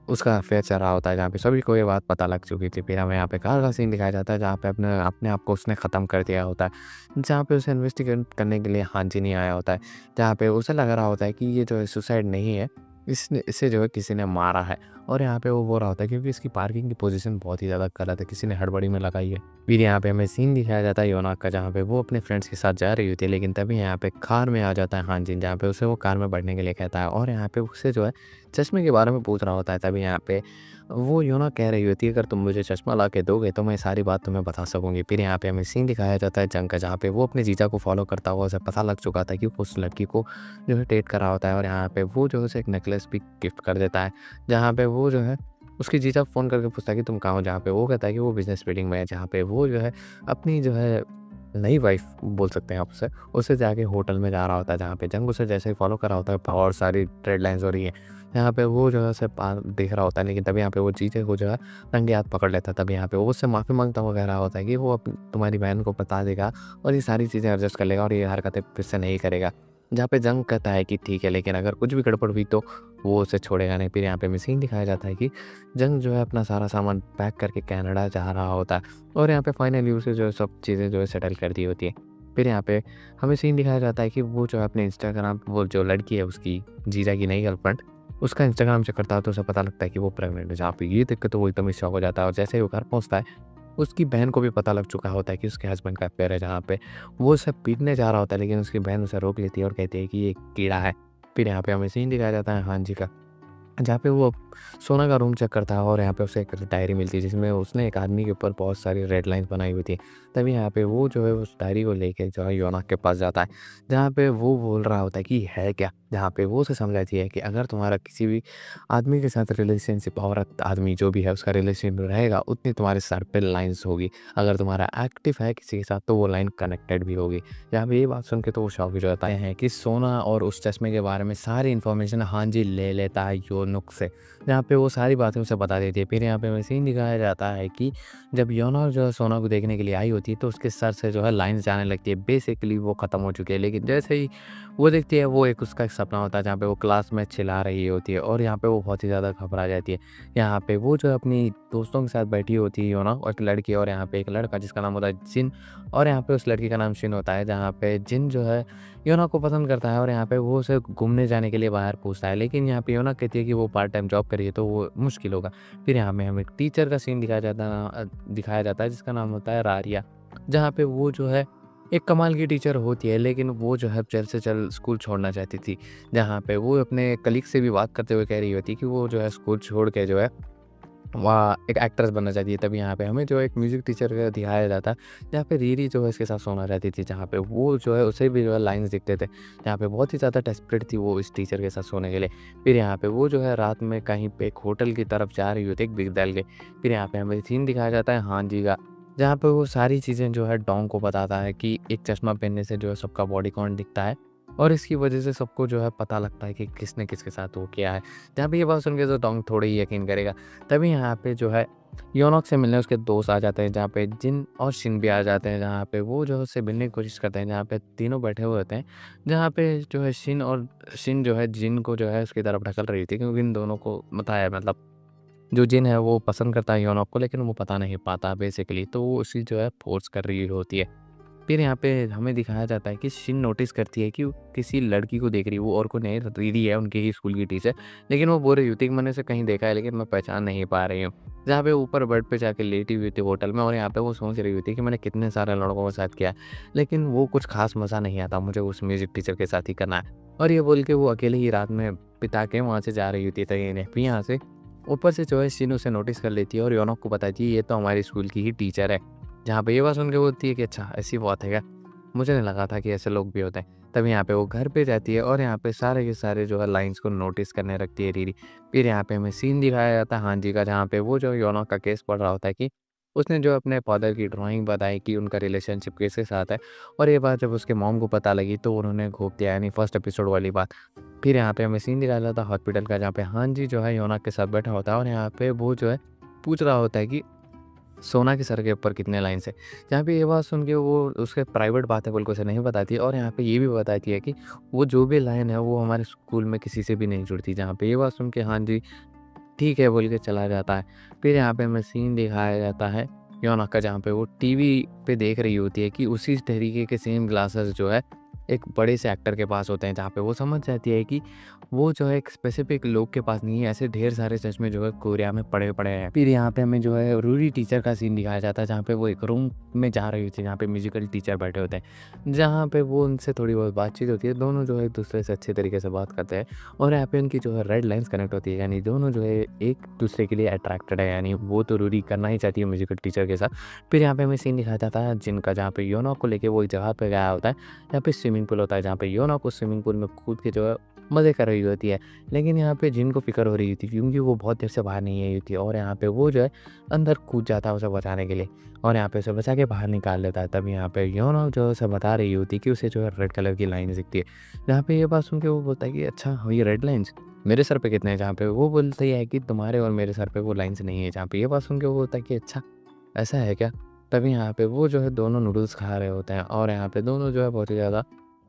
उसका अफेयर चल रहा होता है, जहाँ पे सभी को ये बात पता लग चुकी थी। फिर हमें यहाँ पे कार का सीन दिखाया जाता है, जहाँ पे अपने अपने आप को उसने ख़त्म कर दिया होता है, जहाँ पे उसे इन्वेस्टिगेट करने के लिए हांजी नहीं आया होता है, जहाँ पे उसे लग रहा होता है कि ये जो है सुसाइड नहीं है, इसे जो है किसी ने मारा है। और यहाँ पे वो बोल रहा होता है क्योंकि इसकी पार्किंग की पोजीशन बहुत ही ज़्यादा गलत है, किसी ने हड़बड़ी में लगाई है। फिर यहाँ पे हमें सीन दिखाया जाता है योनाक का, जहाँ पे वो अपने फ्रेंड्स के साथ जा रही होती है, लेकिन तभी यहाँ पे कार में आ जाता है हांजिन, जहाँ पे उसे वो कार में बैठने के लिए कहता है, और यहाँ पे उसे जो है चश्मे के बारे में पूछ रहा होता है। तभी यहाँ पे वो यूँ ना कह रही होती है, अगर तुम मुझे चश्मा ला के दोगे तो मैं सारी बात तुम्हें बता सकूँगी। फिर यहाँ पे हमें सीन दिखाया जाता है जंग का, जहाँ पे वो अपने जीजा को फ़ॉलो करता हुआ उसे पता लग चुका था कि वो उस लड़की को जो है डेट कर रहा होता है, और यहाँ पे वो जो है उसे एक नेकलेस भी गिफ्ट कर देता है। जहाँ पे वो जो है उसकी जीजा फ़ोन करके पूछता है कि तुम कहाँ हो? जहाँ पे वो कहता है कि वो बिज़नेस मीटिंग में है, जहाँ पे वो जो है अपनी जो है नई वाइफ़ बोल सकते हैं आप उसे जाके होटल में जा रहा होता है, जहाँ पे जंग उसे जैसे ही फ़ॉलो कर रहा होता है, बहुत सारी रेड लाइन्स हो रही हैं। यहाँ पे वो जो है उसे देख रहा होता है, लेकिन तभी यहाँ पे वो जीजे को जो है रंगे हाथ पकड़ लेता है। तभी यहाँ पे वो उससे माफ़ी माँगता हुआ कह रहा होता है कि वो तुम्हारी बहन को बता देगा और ये सारी चीज़ें एडजस्ट कर लेगा और ये हरकतें फिर से नहीं करेगा। जहाँ पे जंग कहता है कि ठीक है, लेकिन अगर कुछ भी गड़बड़ हुई तो वो उसे छोड़ेगा नहीं। फिर यहाँ पे हमें सीन दिखाया जाता है कि जंग जो है अपना सारा सामान पैक करके कनाडा जा रहा होता है, और यहाँ पे फाइनली उसे जो है सब चीज़ें जो है सेटल कर दी होती है। फिर यहाँ पे हमें सीन दिखाया जाता है कि वो जो है अपने इंस्टाग्राम, वो जो लड़की है उसकी जीजा की नई गर्लफ्रेंड, उसका इंस्टाग्राम चेक करता है तो उसे पता लगता है कि वो प्रेग्नेंट है। जहाँ पे ये देख के तो वो एकदम ही शॉक हो जाता है, और जैसे ही वो घर पहुँचता है, उसकी बहन को भी पता लग चुका होता है कि उसके हस्बैंड का अफेयर है। जहाँ पे वो उसे पीटने जा रहा होता है, लेकिन उसकी बहन उसे रोक लेती है और कहती है कि ये एक कीड़ा है। फिर यहाँ पे हमें सीन दिखाया जाता है हाँ जी का, जहाँ पे वो सोना का रूम चेक करता है, और यहाँ पे उसे एक डायरी मिलती है जिसमें उसने एक आदमी के ऊपर बहुत सारी रेड लाइन्स बनाई हुई थी। तभी यहाँ पे वो जो है उस डायरी को लेके जो है योनाक के पास जाता है, जहाँ पे वो बोल रहा होता है कि है क्या? जहाँ पे वो उसे समझाती है कि अगर तुम्हारा किसी भी आदमी के साथ रिलेशनशिप, औरत आदमी जो भी है उसका रिलेशनशिप रहेगा, उतनी तुम्हारे सर पे लाइन्स होगी। अगर तुम्हारा एक्टिव है किसी के साथ तो वो लाइन कनेक्टेड भी होगी। यहाँ पे ये बात सुन के तो वो शॉक हो जाता है कि सोना और उस चश्मे के बारे में सारी इन्फॉर्मेशन हाँ जी ले लेता है योनुक से, जहाँ पे वो सारी बातें उसे बता देती है। फिर यहाँ पे हमें सीन दिखाया जाता है कि जब योना जो है सोना को देखने के लिए आई होती है तो उसके सर से जो है लाइन्स जाने लगती है। बेसिकली वो ख़त्म हो चुकी है, लेकिन जैसे ही वो देखती है, वो एक उसका एक सपना होता है जहाँ पे वो क्लास में चिल्ला रही होती है, और यहाँ पे वो बहुत ही ज़्यादा घबरा जाती है। यहाँ पे वो जो है अपनी दोस्तों के साथ बैठी होती है योना और एक लड़की, और यहाँ पे एक लड़का जिसका नाम होता है जिन, और यहाँ पे उस लड़की का नाम शिन होता है। जहाँ पे जिन जो है योना को पसंद करता है, और यहाँ पे वो उसे घूमने जाने के लिए बाहर पूछता है, लेकिन यहाँ पे योना कहती है कि वो पार्ट टाइम जॉब करिए तो वो मुश्किल होगा। फिर यहाँ में हमें टीचर का सीन दिखाया जाता है जिसका नाम होता है रारिया, जहाँ पे वो जो है एक कमाल की टीचर होती है, लेकिन वो जो है जल्द से जल्द स्कूल छोड़ना चाहती थी। जहाँ पे वो अपने कलीग से भी बात करते हुए कह रही होती है कि वो जो है स्कूल छोड़ के जो है वहाँ एक एक्ट्रेस बनना चाहती है। तभी यहाँ पे हमें जो एक म्यूज़िक टीचर का दिखाया जाता है, जहाँ पे रीरी जो है इसके साथ सोना रहती थी, जहाँ पे वो जो है उसे भी जो है लाइन्स दिखते थे, जहाँ पे बहुत ही ज़्यादा डेस्परेट थी वो इस टीचर के साथ सोने के लिए। फिर यहाँ पे वो जो है रात में कहीं पे एक होटल की तरफ जा रही होती है, एक बिग दैल के। फिर यहाँ पे हमें सीन दिखाया जाता है हाँ जी का, जहाँ पे वो सारी चीज़ें जो है डॉन को बताता है कि एक चश्मा पहनने से जो है सबका बॉडी कौन दिखता है, और इसकी वजह से सबको जो है पता लगता है कि किसने किसके साथ वो किया है। जहाँ पे ये बात सुन के तो डोंग थोड़े ही यकीन करेगा। तभी यहाँ पे जो है योनोक से मिलने उसके दोस्त आ जाते हैं, जहाँ पे जिन और शिन भी आ जाते हैं, जहाँ पे वो जो है उससे मिलने की कोशिश करते हैं, जहाँ पे तीनों बैठे हुए होते हैं। जहाँ पे जो है शिन जो है जिन को जो है उसकी तरफ ढकल रही थी, क्योंकि इन दोनों को पता है, मतलब जो जिन है वो पसंद करता है योनोक को, लेकिन वो बता नहीं पाता बेसिकली, तो वो उसी जो है फ़ोर्स कर रही होती है। फिर यहाँ पे हमें दिखाया जाता है कि शिन नोटिस करती है कि वो किसी लड़की को देख रही है, वो और कोई नहीं दीदी है, उनके ही स्कूल की टीचर। लेकिन वो बोल रही होती है कि मैंने उसे कहीं देखा है, लेकिन मैं पहचान नहीं पा रही हूँ। जहाँ पे ऊपर बेड पे जाके लेटी हुई थी होटल में, और यहाँ पे वो सोच रही होती है कि मैंने कितने सारे लड़कों के साथ किया है, लेकिन वो कुछ खास मज़ा नहीं आता, मुझे उस म्यूज़िक टीचर के साथ ही करना है। और ये बोल के वो अकेले ही रात में बिता के वहाँ से जा रही होती है ट्रेन भी यहाँ से। ऊपर से जो है शिन उसे नोटिस कर लेती है और योनोक को बताती है ये तो हमारी स्कूल की ही टीचर है। जहाँ पे ये बात सुन के बोलती है कि अच्छा ऐसी बात है क्या? मुझे नहीं लगा था कि ऐसे लोग भी होते हैं। तब यहाँ पे वो घर पे जाती है और यहाँ पे सारे के सारे जो है लाइन्स को नोटिस करने लगती है रीरी। फिर यहाँ पे हमें सीन दिखाया जाता है हाँ जी का, जहाँ पे वो जो योनो का केस पढ़ रहा होता है कि उसने जो अपने फादर की ड्राइंग बताई कि उनका रिलेशनशिप किसके साथ है, और ये बात जब उसके मॉम को पता लगी तो उन्होंने घोप दिया, यानी फर्स्ट एपिसोड वाली बात। फिर यहाँ पे हमें सीन दिखाया जाता है हॉस्पिटल का, जहाँ पे हाँ जी जो है योना के साथ बैठा होता है, और यहाँ पे वो जो है पूछ रहा होता है कि सोना के सर के ऊपर कितने लाइन्स है। जहाँ पे ये बात सुन के वो उसके प्राइवेट बातें बिल्कुल उसे नहीं बताती, और यहाँ पे ये भी बताती है कि वो जो भी लाइन है वो हमारे स्कूल में किसी से भी नहीं जुड़ती। जहाँ पे ये बात सुन के हाँ जी ठीक है बोल के चला जाता है। फिर यहाँ पे हमें सीन दिखाया जाता है योना का, जहाँ पे वो टीवी पे देख रही होती है कि उसी तरीके के सेम ग्लासेस जो है एक बड़े से एक्टर के पास होते हैं, जहाँ पे वो समझ जाती है कि वो जो है एक स्पेसिफिक लोग के पास नहीं है, ऐसे ढेर सारे चश्मे जो है कोरिया में पड़े पड़े हैं। फिर यहाँ पे हमें जो है रूरी टीचर का सीन दिखाया जाता है, जहाँ पे वो एक रूम में जा रही होती है, जहाँ पे म्यूजिकल टीचर बैठे होते हैं, जहाँ पे वो उनसे थोड़ी बहुत बातचीत होती है। दोनों जो है एक दूसरे से अच्छे तरीके से बात करते हैं और यहाँ पे उनकी जो है रेड लाइन्स कनेक्ट होती है, यानी दोनों जो है एक दूसरे के लिए अट्रैक्टेड है, यानी वो तो रूरी करना ही चाहती है म्यूजिकल टीचर के साथ। फिर यहाँ पे हमें सीन दिखाया जाता है जिनका, जहाँ पे योनोक को लेके वो एक जगह पे गया होता है, यहाँ पे स्विमिंग पूल होता है, जहाँ पे योनोक उस स्विमिंग पूल में कूद के जो है मज़े कर रही होती है। लेकिन यहाँ पे जिन को फ़िक्र हो रही होती है क्योंकि वो बहुत देर से बाहर नहीं आई होती है और यहाँ पे वो जो है अंदर कूद जाता है उसे बचाने के लिए और यहाँ पे उसे बचा के बाहर निकाल लेता है। तब यहाँ पे योनो जो है उसे बता रही होती है कि उसे जो है रेड कलर की लाइन दिखती है। जहाँ पे ये बात सुन के वो बोलता है कि अच्छा ये रेड लाइन्स मेरे सर पे कितने हैं? जहाँ पे वो बोलती है कि तुम्हारे और मेरे सर पे वो लाइन्स नहीं है। जहाँ पे ये बात सुन के वो बोलता है कि अच्छा ऐसा है क्या? तभी यहाँ पे वो जो है दोनों नूडल्स खा रहे होते हैं और यहाँ पे दोनों जो है बहुत ही ज़्यादा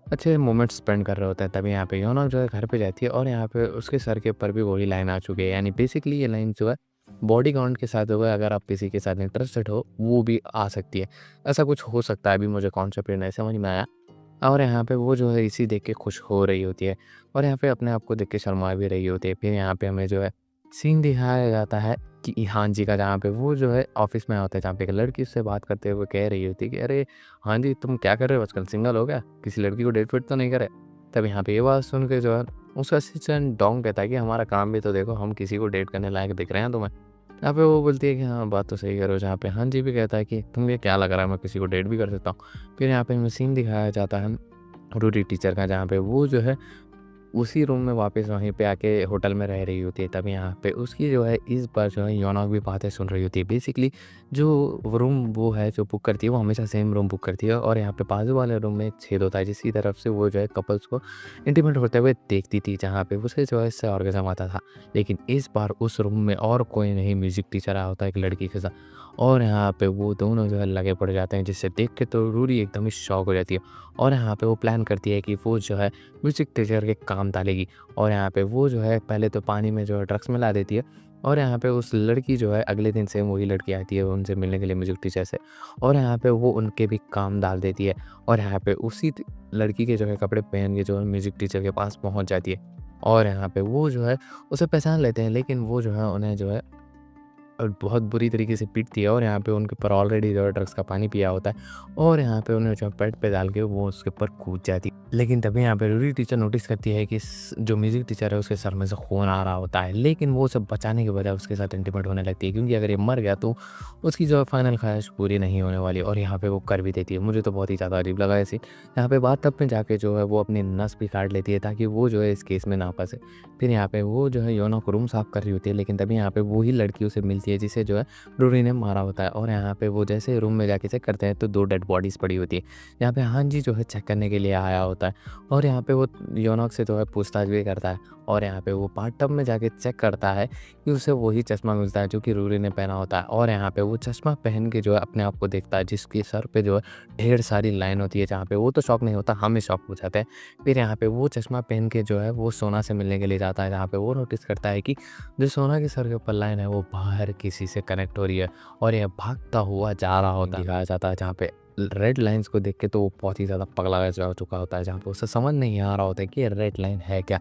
अच्छे मोमेंट्स स्पेंड कर रहे होते हैं। तभी यहाँ पे योनोक जो है घर पे जाती है और यहाँ पे उसके सर के ऊपर भी वही लाइन आ चुकी है। यानी बेसिकली ये लाइन जो है बॉडी काउंट के साथ होगा, अगर आप किसी के साथ इंटरेस्टेड हो वो भी आ सकती है। ऐसा कुछ हो सकता है, अभी मुझे कॉन्सेप्ट नहीं समझ में आया। और यहाँ पे वो जो है इसी देख के खुश हो रही होती है और यहाँ पे अपने आप को देख के शर्मा भी रही होती है। फिर यहाँ पे हमें जो है सीन दिखाया जाता है कि हाँ जी का, जहाँ पे वो जो है ऑफिस में होता है, जहाँ पे एक लड़की उससे बात करते हुए कह रही होती है कि अरे हाँ जी तुम क्या कर रहे हो आजकल, सिंगल हो गया, किसी लड़की को डेट वेट तो नहीं करे? तब यहाँ पे ये बात सुन के जो है उसका असिस्टेंट डोंग कहता है कि हमारा काम भी तो देखो, हम किसी को डेट करने लायक दिख रहे हैं तुम्हें? यहाँ पे वो बोलती है कि हाँ बात तो सही करो। जहाँ पे हाँ जी भी कहता है कि तुम्हें क्या लग रहा है मैं किसी को डेट भी कर सकता हूँ? फिर यहाँ पे हमें सीन दिखाया जाता है रूडी टीचर का, जहाँ पे वो जो है उसी रूम में वापस वहीं पे आके होटल में रह रही होती है। तब यहाँ पे उसकी जो है इस बार जो है योनोक भी बातें सुन रही होती है। बेसिकली जो रूम वो है जो बुक करती है वो हमेशा सेम रूम बुक करती है और यहाँ पे बाजू वाले रूम में एक छेद होता है जिसकी तरफ से वो जो है कपल्स को इंटीमेट होते हुए देखती थी, जहाँ पे उसे जो है इससे ऑर्गेज़म आता था। लेकिन इस बार उस रूम में और कोई नहीं, म्यूजिक टीचर आया होता है एक लड़की के साथ और यहाँ पे वो दोनों जो है लगे पड़ जाते हैं, जिससे देख के तो रूरी एकदम ही शॉक हो जाती है और यहाँ पे वो प्लान करती है कि वो जो है म्यूजिक टीचर के काम डालेगी और यहाँ पे वो जो है पहले तो पानी में जो है ड्रग्स मिला देती है और यहाँ पे उस लड़की जो है अगले दिन सेम वही लड़की आती है उनसे मिलने के लिए म्यूजिक टीचर से और यहाँ पे वो उनके भी काम डाल देती है और यहाँ पे उसी लड़की के जो है कपड़े पहन के जो है म्यूजिक टीचर के पास पहुँच जाती है और यहाँ पे वो जो है उसे पहचान लेते हैं। लेकिन वो जो है उन्हें जो है और बहुत बुरी तरीके से पीटती है और यहाँ पे उनके ऊपर ऑलरेडी जो है ड्रग्स का पानी पिया होता है और यहाँ पे उन्हें जो बेड पे डाल के वो उसके ऊपर कूद जाती है। लेकिन तभी यहाँ पे रूरी टीचर नोटिस करती है कि जो म्यूजिक टीचर है उसके सर में से खून आ रहा होता है, लेकिन वो सब बचाने के बजाय उसके साथ इंटीमेट होने लगती है क्योंकि अगर ये मर गया तो उसकी जो फाइनल ख्वाहिश पूरी नहीं होने वाली और यहाँ पे वो कर भी देती है। मुझे तो बहुत ही ज़्यादा अजीब लगा ऐसी। यहाँ पे बात तब में जाके जो है वो अपनी नस भी काट लेती है ताकि वो जो है इस केस में ना फंसे। फिर यहाँ पे वो जो है योनोक रूम साफ कर रही होती है, लेकिन तभी यहाँ पे वही लड़की उसे मिलती है जिसे जो है रूरी ने मारा होता है और यहाँ पे वो जैसे रूम में जाके चेक करते हैं तो 2 डेड बॉडीज़ पड़ी होती है। यहाँ पे हांजी जो है चेक करने के लिए आया होता है और यहाँ पे वो योनोक से जो है पूछताछ भी करता है और यहाँ पे वो बाथटब में जाके चेक करता है कि उसे वही चश्मा मिलता है जो कि रूरी ने पहना होता है और यहाँ पे वो चश्मा पहन के जो है अपने आप को देखता है जिसके सर पे जो है ढेर सारी लाइन होती है। जहाँ पे वो तो शौक नहीं होता, हम ही शौक हो जाते हैं। फिर यहाँ पे वो चश्मा पहन के जो है वो सोना से मिलने के लिए जाता है, जहाँ पे वो नोटिस करता है कि जो सोना के सर के ऊपर लाइन है वो बाहर किसी से कनेक्ट हो रही है और यह भागता हुआ जा रहा होता है दिखाया जाता है। जहाँ पे रेड लाइन्स को देख के तो वो बहुत ही ज़्यादा पगला जा चुका होता है, जहाँ पे उसे समझ नहीं आ रहा होता है कि ये रेड लाइन है क्या।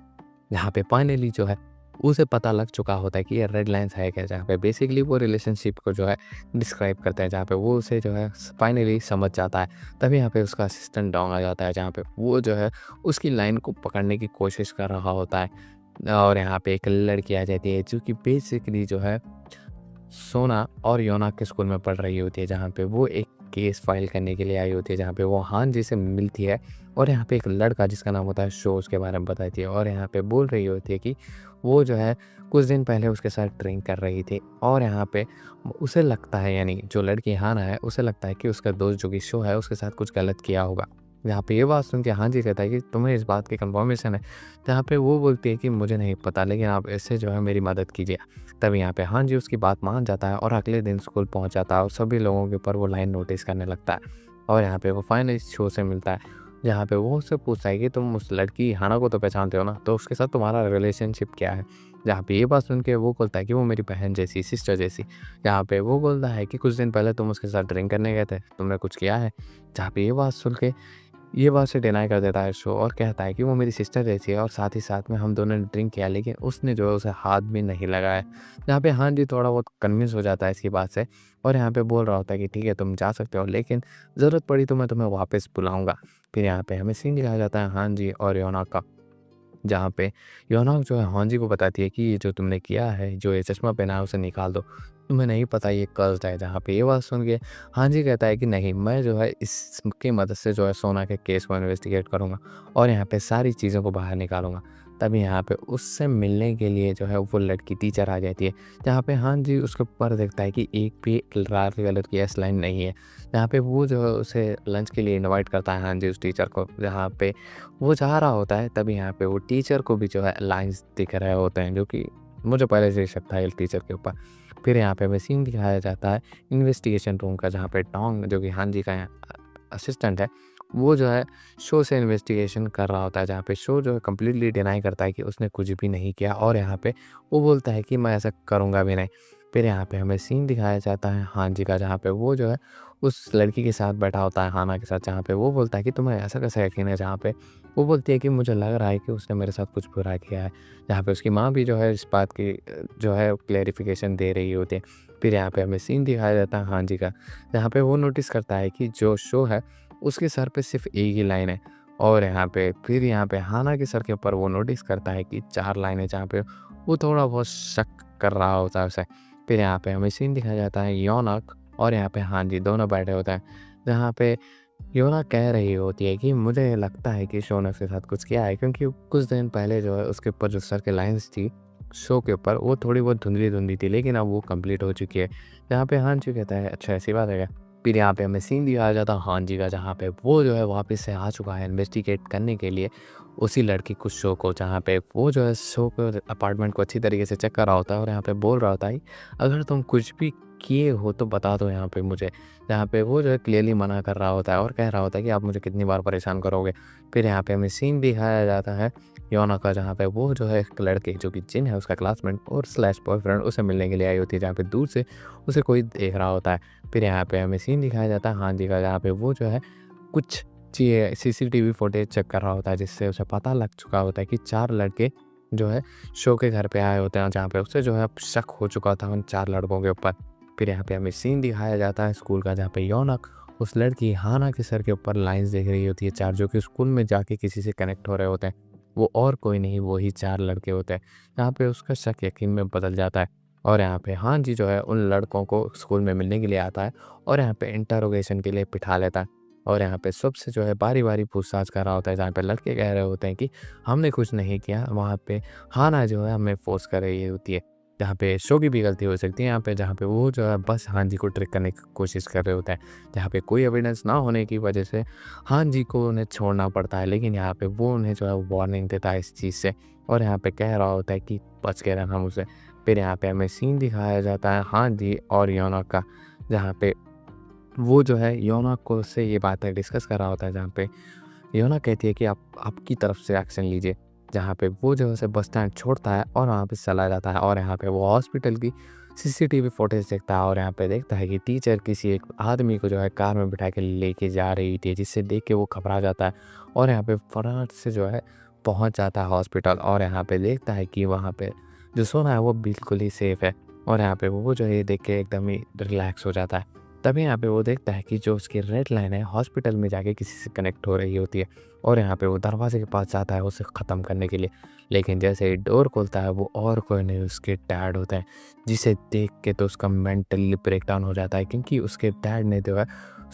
जहाँ पे फाइनली जो है उसे पता लग चुका होता है कि ये रेड लाइन्स है क्या, जहाँ पे बेसिकली वो रिलेशनशिप को जो है डिस्क्राइब करता है, जहाँ पे वो उसे जो है फाइनली समझ जाता है। तभी यहाँ पे उसका असिस्टेंट डोंग आ जाता है, जहाँ पे वो जो है उसकी लाइन को पकड़ने की कोशिश कर रहा होता है और यहाँ पे एक लड़की आ जाती है जो कि बेसिकली जो है सोना और योनोक के स्कूल में पढ़ रही होती है, जहाँ पे वो एक केस फाइल करने के लिए आई होती है, जहाँ पे वो हांजी से मिलती है और यहाँ पे एक लड़का जिसका नाम होता है शो उसके बारे में बताती है और यहाँ पे बोल रही होती है कि वो जो है कुछ दिन पहले उसके साथ ड्रिंक कर रही थी और यहाँ पे उसे लगता है, यानी जो लड़की हाना है उसे लगता है कि उसका दोस्त जो कि शो है उसके साथ कुछ गलत किया होगा। यहाँ पे ये बात सुन के हाँ जी कहता है कि तुम्हें इस बात की कंफर्मेशन है? जहाँ पे वो बोलती है कि मुझे नहीं पता, लेकिन आप इससे जो है मेरी मदद कीजिए। तब यहाँ पे हाँ जी उसकी बात मान जाता है और अगले दिन स्कूल पहुँच जाता है और सभी लोगों के ऊपर वो लाइन नोटिस करने लगता है और यहाँ पे वो फाइनली शो से मिलता है, जहाँ पे वो उससे पूछता है कि तुम उस लड़की हाना को तो पहचानते हो ना, तो उसके साथ तुम्हारा रिलेशनशिप क्या है? जहाँ पे ये बात सुन के वो बोलता है कि वो मेरी बहन जैसी, सिस्टर जैसी। जहाँ पे वो बोलता है कि कुछ दिन पहले तुम उसके साथ ड्रिंक करने गए थे, तुमने कुछ किया है? जहाँ पे ये बात सुन के ये बात से डिनाई कर देता है शो और कहता है कि वो मेरी सिस्टर जैसी है और साथ ही साथ में हम दोनों ने ड्रिंक किया, लेकिन उसने जो है उसे हाथ भी नहीं लगाया। यहाँ पे हाँ जी थोड़ा बहुत कन्विंस हो जाता है इसकी बात से और यहाँ पे बोल रहा होता है कि ठीक है तुम जा सकते हो, लेकिन ज़रूरत पड़ी तो मैं तुम्हें वापस बुलाऊँगा। फिर यहाँ पे हमें सीन दिखाया जाता है हाँ जी और योना का, जहाँ पे योनाक जो है हांजी को बताती है कि ये जो तुमने किया है, जो ये चश्मा पहना है उसे निकाल दो। तुम्हें नहीं पता ये कर्स्ड है। जहाँ पे ये बात सुन के हांजी कहता है कि नहीं, मैं जो है इसकी मदद से जो है सोना के केस को इन्वेस्टिगेट करूँगा और यहाँ पे सारी चीज़ों को बाहर निकालूँगा। तभी यहाँ पे उससे मिलने के लिए जो है वो लड़की टीचर आ जाती है। जहाँ पे हांजी उसके ऊपर देखता है कि एक भी लाल कलर की एस लाइन नहीं है। जहाँ पे वो जो है उसे लंच के लिए इनवाइट करता है हांजी उस टीचर को। जहाँ पे वो चाह रहा होता है तभी यहाँ पे वो टीचर को भी जो है लाइन्स दिख रहे होते हैं, जो कि मुझे पहले से ही शक था इस टीचर के ऊपर। फिर यहाँ पे हमें सीन दिखाया जाता है इन्वेस्टिगेशन रूम का, जहाँ पे टोंग जो कि हांजी का असिस्टेंट है, वो जो है शो से इन्वेस्टिगेशन कर रहा होता है। जहाँ पे शो जो है कम्प्लीटली डिनाई करता है कि उसने कुछ भी नहीं किया और यहाँ पे वो बोलता है कि मैं ऐसा करूँगा भी नहीं। फिर यहाँ पे हमें सीन दिखाया जाता है हांजी का, जहाँ पे वो जो है उस लड़की के साथ बैठा होता है हाना के साथ, जहाँ पे वो बोलता है कि तुम्हें ऐसा कैसा यकीन है, जहाँ पे वो बोलती है कि मुझे लग रहा है कि उसने मेरे साथ कुछ बुरा किया है। जहाँ पे उसकी माँ भी जो है इस बात की जो है क्लेरिफिकेशन दे रही होती है। फिर यहाँ पे हमें सीन दिखाया जाता है हाँ जी का, जहाँ पे वो नोटिस करता है कि जो शो है उसके सर पे सिर्फ एक ही लाइन है और यहाँ पे फिर यहाँ पे हाना के सर के ऊपर वो नोटिस करता है कि 4 लाइनें, जहाँ पे वो थोड़ा बहुत शक कर रहा होता है उसे। फिर यहाँ पे हमें सीन दिखाया जाता है योनक और यहाँ पे हाँ जी दोनों बैठे होते हैं, जहाँ पे योना कह रही होती है कि मुझे लगता है कि शो ने उसके साथ कुछ किया है, क्योंकि कुछ दिन पहले जो है उसके ऊपर जो सर के लाइंस थी शो के ऊपर वो थोड़ी बहुत धुंधली-धुंधली थी, लेकिन अब वो कंप्लीट हो चुकी है। यहाँ पे हाँ जी कहता है अच्छा ऐसी बात है क्या? फिर यहाँ पे हमें सीन दिखाया जाता है हाँ जी का, जहाँ पे वो जो है वापस से आ चुका है इन्वेस्टिगेट करने के लिए उसी लड़की कुछ शो को, जहाँ पे वो जो है शो को अपार्टमेंट को अच्छी तरीके से चेक कर रहा होता है और यहाँ पे बोल रहा होता है अगर तुम कुछ भी किए हो तो बता दो यहाँ पे मुझे। जहाँ पे वो जो है क्लियरली मना कर रहा होता है और कह रहा होता है कि आप मुझे कितनी बार परेशान करोगे। फिर यहाँ पे हमें सीन दिखाया जाता है योना का, जहाँ पे वो जो है एक लड़के जो कि जिन है उसका क्लासमेट और स्लैश बॉयफ्रेंड उसे मिलने के लिए आई होती है, जहाँ पे दूर से उसे कोई देख रहा होता है। फिर यहाँ पे हमें सीन दिखाया जाता है हाँ जी का, जहाँ पे वो जो है कुछ चीज़ें सीसीटीवी फुटेज चेक कर रहा होता है, जिससे उसे पता लग चुका होता है कि 4 लड़के जो है शो के घर पे आए होते हैं, जहाँ पे उसे जो है शक हो चुका था उन 4 लड़कों के ऊपर। फिर यहाँ पे हमें सीन दिखाया जाता है स्कूल का, जहाँ पे योनक उस लड़की हाना के सर के ऊपर लाइंस देख रही होती है 4, जो कि स्कूल में जाके किसी से कनेक्ट हो रहे होते हैं। वो और कोई नहीं, वही 4 लड़के होते हैं। यहाँ पे उसका शक यकीन में बदल जाता है और यहाँ पे हाँ जी जो है उन लड़कों को स्कूल में मिलने के लिए आता है और यहाँ पे इंटरोगेशन के लिए बिठा लेता है और यहाँ पे सबसे जो है बारी-बारी पूछताछ कर रहा होता है, जहाँ पे लड़के कह रहे होते हैं कि हमने कुछ नहीं किया। वहाँ पे हाना जो है हमें फ़ोर्स कर रही होती है। जहाँ पे शो की भी गलती हो सकती है यहाँ पे, जहाँ पे वो जो है बस हाँ जी को ट्रिक करने की कोशिश कर रहे होते हैं। जहाँ पे कोई एविडेंस ना होने की वजह से हाँ जी को उन्हें छोड़ना पड़ता है, लेकिन यहाँ पे वो उन्हें जो है वार्निंग देता है इस चीज़ से और यहाँ पे कह रहा होता है कि बच के रहना मुझसे। फिर यहाँ पे हमें सीन दिखाया जाता है हाँ जी और योना का, जहाँ पे वो जो है योना को से ये बातें डिस्कस कर रहा होता है, जहाँ पे योना कहती है कि आप आपकी तरफ से एक्शन लीजिए। जहाँ पे वो जो है उसे बस स्टैंड छोड़ता है और वहाँ पे चला जाता है और यहाँ पे वो हॉस्पिटल की सीसीटीवी फुटेज देखता है और यहाँ पे देखता है कि टीचर किसी एक आदमी को जो है कार में बिठा के लेके जा रही थी, जिससे देख के वो घबरा जाता है और यहाँ पे फटाक से जो है पहुँच जाता है हॉस्पिटल और यहाँ पे देखता है कि वहाँ पे जो सोना है वो बिल्कुल ही सेफ़ है और यहाँ पे वो जो है ये देख के एकदम ही रिलैक्स हो जाता है। तभी यहाँ पे वो देखता है कि जो उसकी रेड लाइन है हॉस्पिटल में जाके किसी से कनेक्ट हो रही होती है और यहाँ पे वो दरवाजे के पास जाता है उसे ख़त्म करने के लिए, लेकिन जैसे ही डोर खोलता है वो और कोई नहीं उसके डैड होते हैं, जिसे देख के तो उसका मेंटली ब्रेकडाउन हो जाता है, क्योंकि उसके डैड ने जो है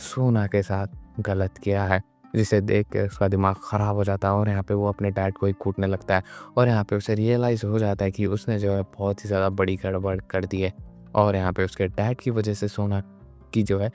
सोना के साथ गलत किया है, जिसे देख के उसका दिमाग ख़राब हो जाता है और यहाँ पे वो अपने डैड को ही कूटने लगता है और यहाँ पे उसे रियलाइज़ हो जाता है कि उसने जो है बहुत ही ज़्यादा बड़ी गड़बड़ कर दी है और यहाँ पे उसके डैड की वजह से सोना की जो है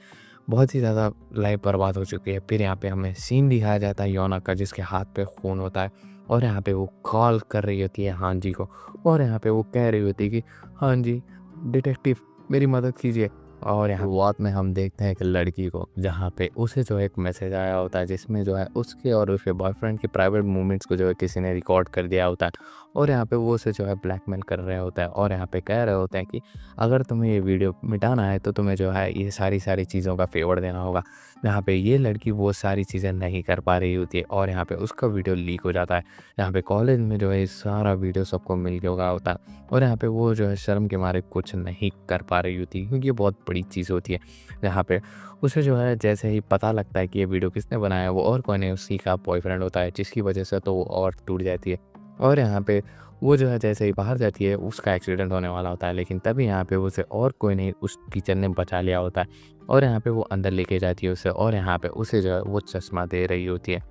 बहुत ही ज़्यादा लाइफ बर्बाद हो चुकी है। फिर यहाँ पे हमें सीन दिखाया जाता है योना का, जिसके हाथ पे खून होता है और यहाँ पे वो कॉल कर रही होती है हाँ जी को और यहाँ पे वो कह रही होती है कि हाँ जी डिटेक्टिव मेरी मदद कीजिए। और यहाँ शुरुआत में हम देखते हैं एक लड़की को, जहाँ पे उसे जो है एक मैसेज आया होता है, जिसमें जो है उसके और उसके बॉयफ्रेंड के प्राइवेट मूवमेंट्स को जो है किसी ने रिकॉर्ड कर दिया होता है और यहाँ पे वो उसे जो है ब्लैकमेल कर रहे होता है और यहाँ पे कह रहे होते हैं कि अगर तुम्हें ये वीडियो मिटाना है तो तुम्हें जो है ये सारी चीज़ों का फ़ेवर देना होगा। यहाँ पे ये लड़की वो सारी चीज़ें नहीं कर पा रही होती है और यहाँ पे उसका वीडियो लीक हो जाता है। यहाँ पे कॉलेज में जो है ये सारा वीडियो सबको मिल गया होता है और यहाँ पे वो जो है शर्म के मारे कुछ नहीं कर पा रही होती क्योंकि ये बहुत बड़ी चीज़ होती है। यहाँ पे उसे जो है जैसे ही पता लगता है कि ये वीडियो किसने बनाया है, वो और कोई नहीं उसी का बॉयफ्रेंड होता है, जिसकी वजह से तो वो और टूट जाती है। और यहाँ पे वो जो है जैसे ही बाहर जाती है उसका एक्सीडेंट होने वाला होता है, लेकिन तभी यहाँ पे उसे और कोई नहीं उस टीचर ने बचा लिया होता है और यहाँ पे वो अंदर लेके जाती है उसे और यहाँ पे उसे जो है वो चश्मा दे रही होती है।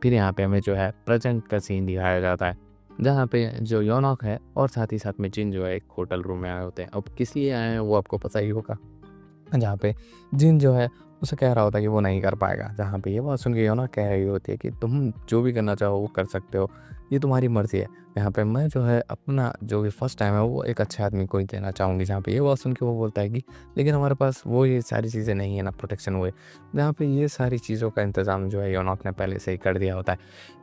फिर यहाँ पे हमें जो है प्रेजेंट का सीन दिखाया जाता है, जहाँ पे जो योनोक है और साथ ही साथ में जिन जो है एक होटल रूम में आए होते हैं। अब किस लिए आए हैं वो आपको पता ही होगा, जहाँ पे जिन जो है उसे कह रहा होता है कि वो नहीं कर पाएगा। जहाँ पे ये बात सुन के योनोक कह रही होती है कि तुम जो भी करना चाहो वो कर सकते हो, ये तुम्हारी मर्ज़ी है। यहाँ पे मैं जो है अपना जो भी फर्स्ट टाइम है वो एक अच्छे आदमी को ही देना चाहूँगी। जहाँ पे ये बात सुन के वो बोलता है कि लेकिन हमारे पास वो ये सारी चीज़ें नहीं है ना, प्रोटेक्शन हुए। जहाँ पे ये सारी चीज़ों का इंतज़ाम जो है योनोक ने पहले से ही कर दिया होता है।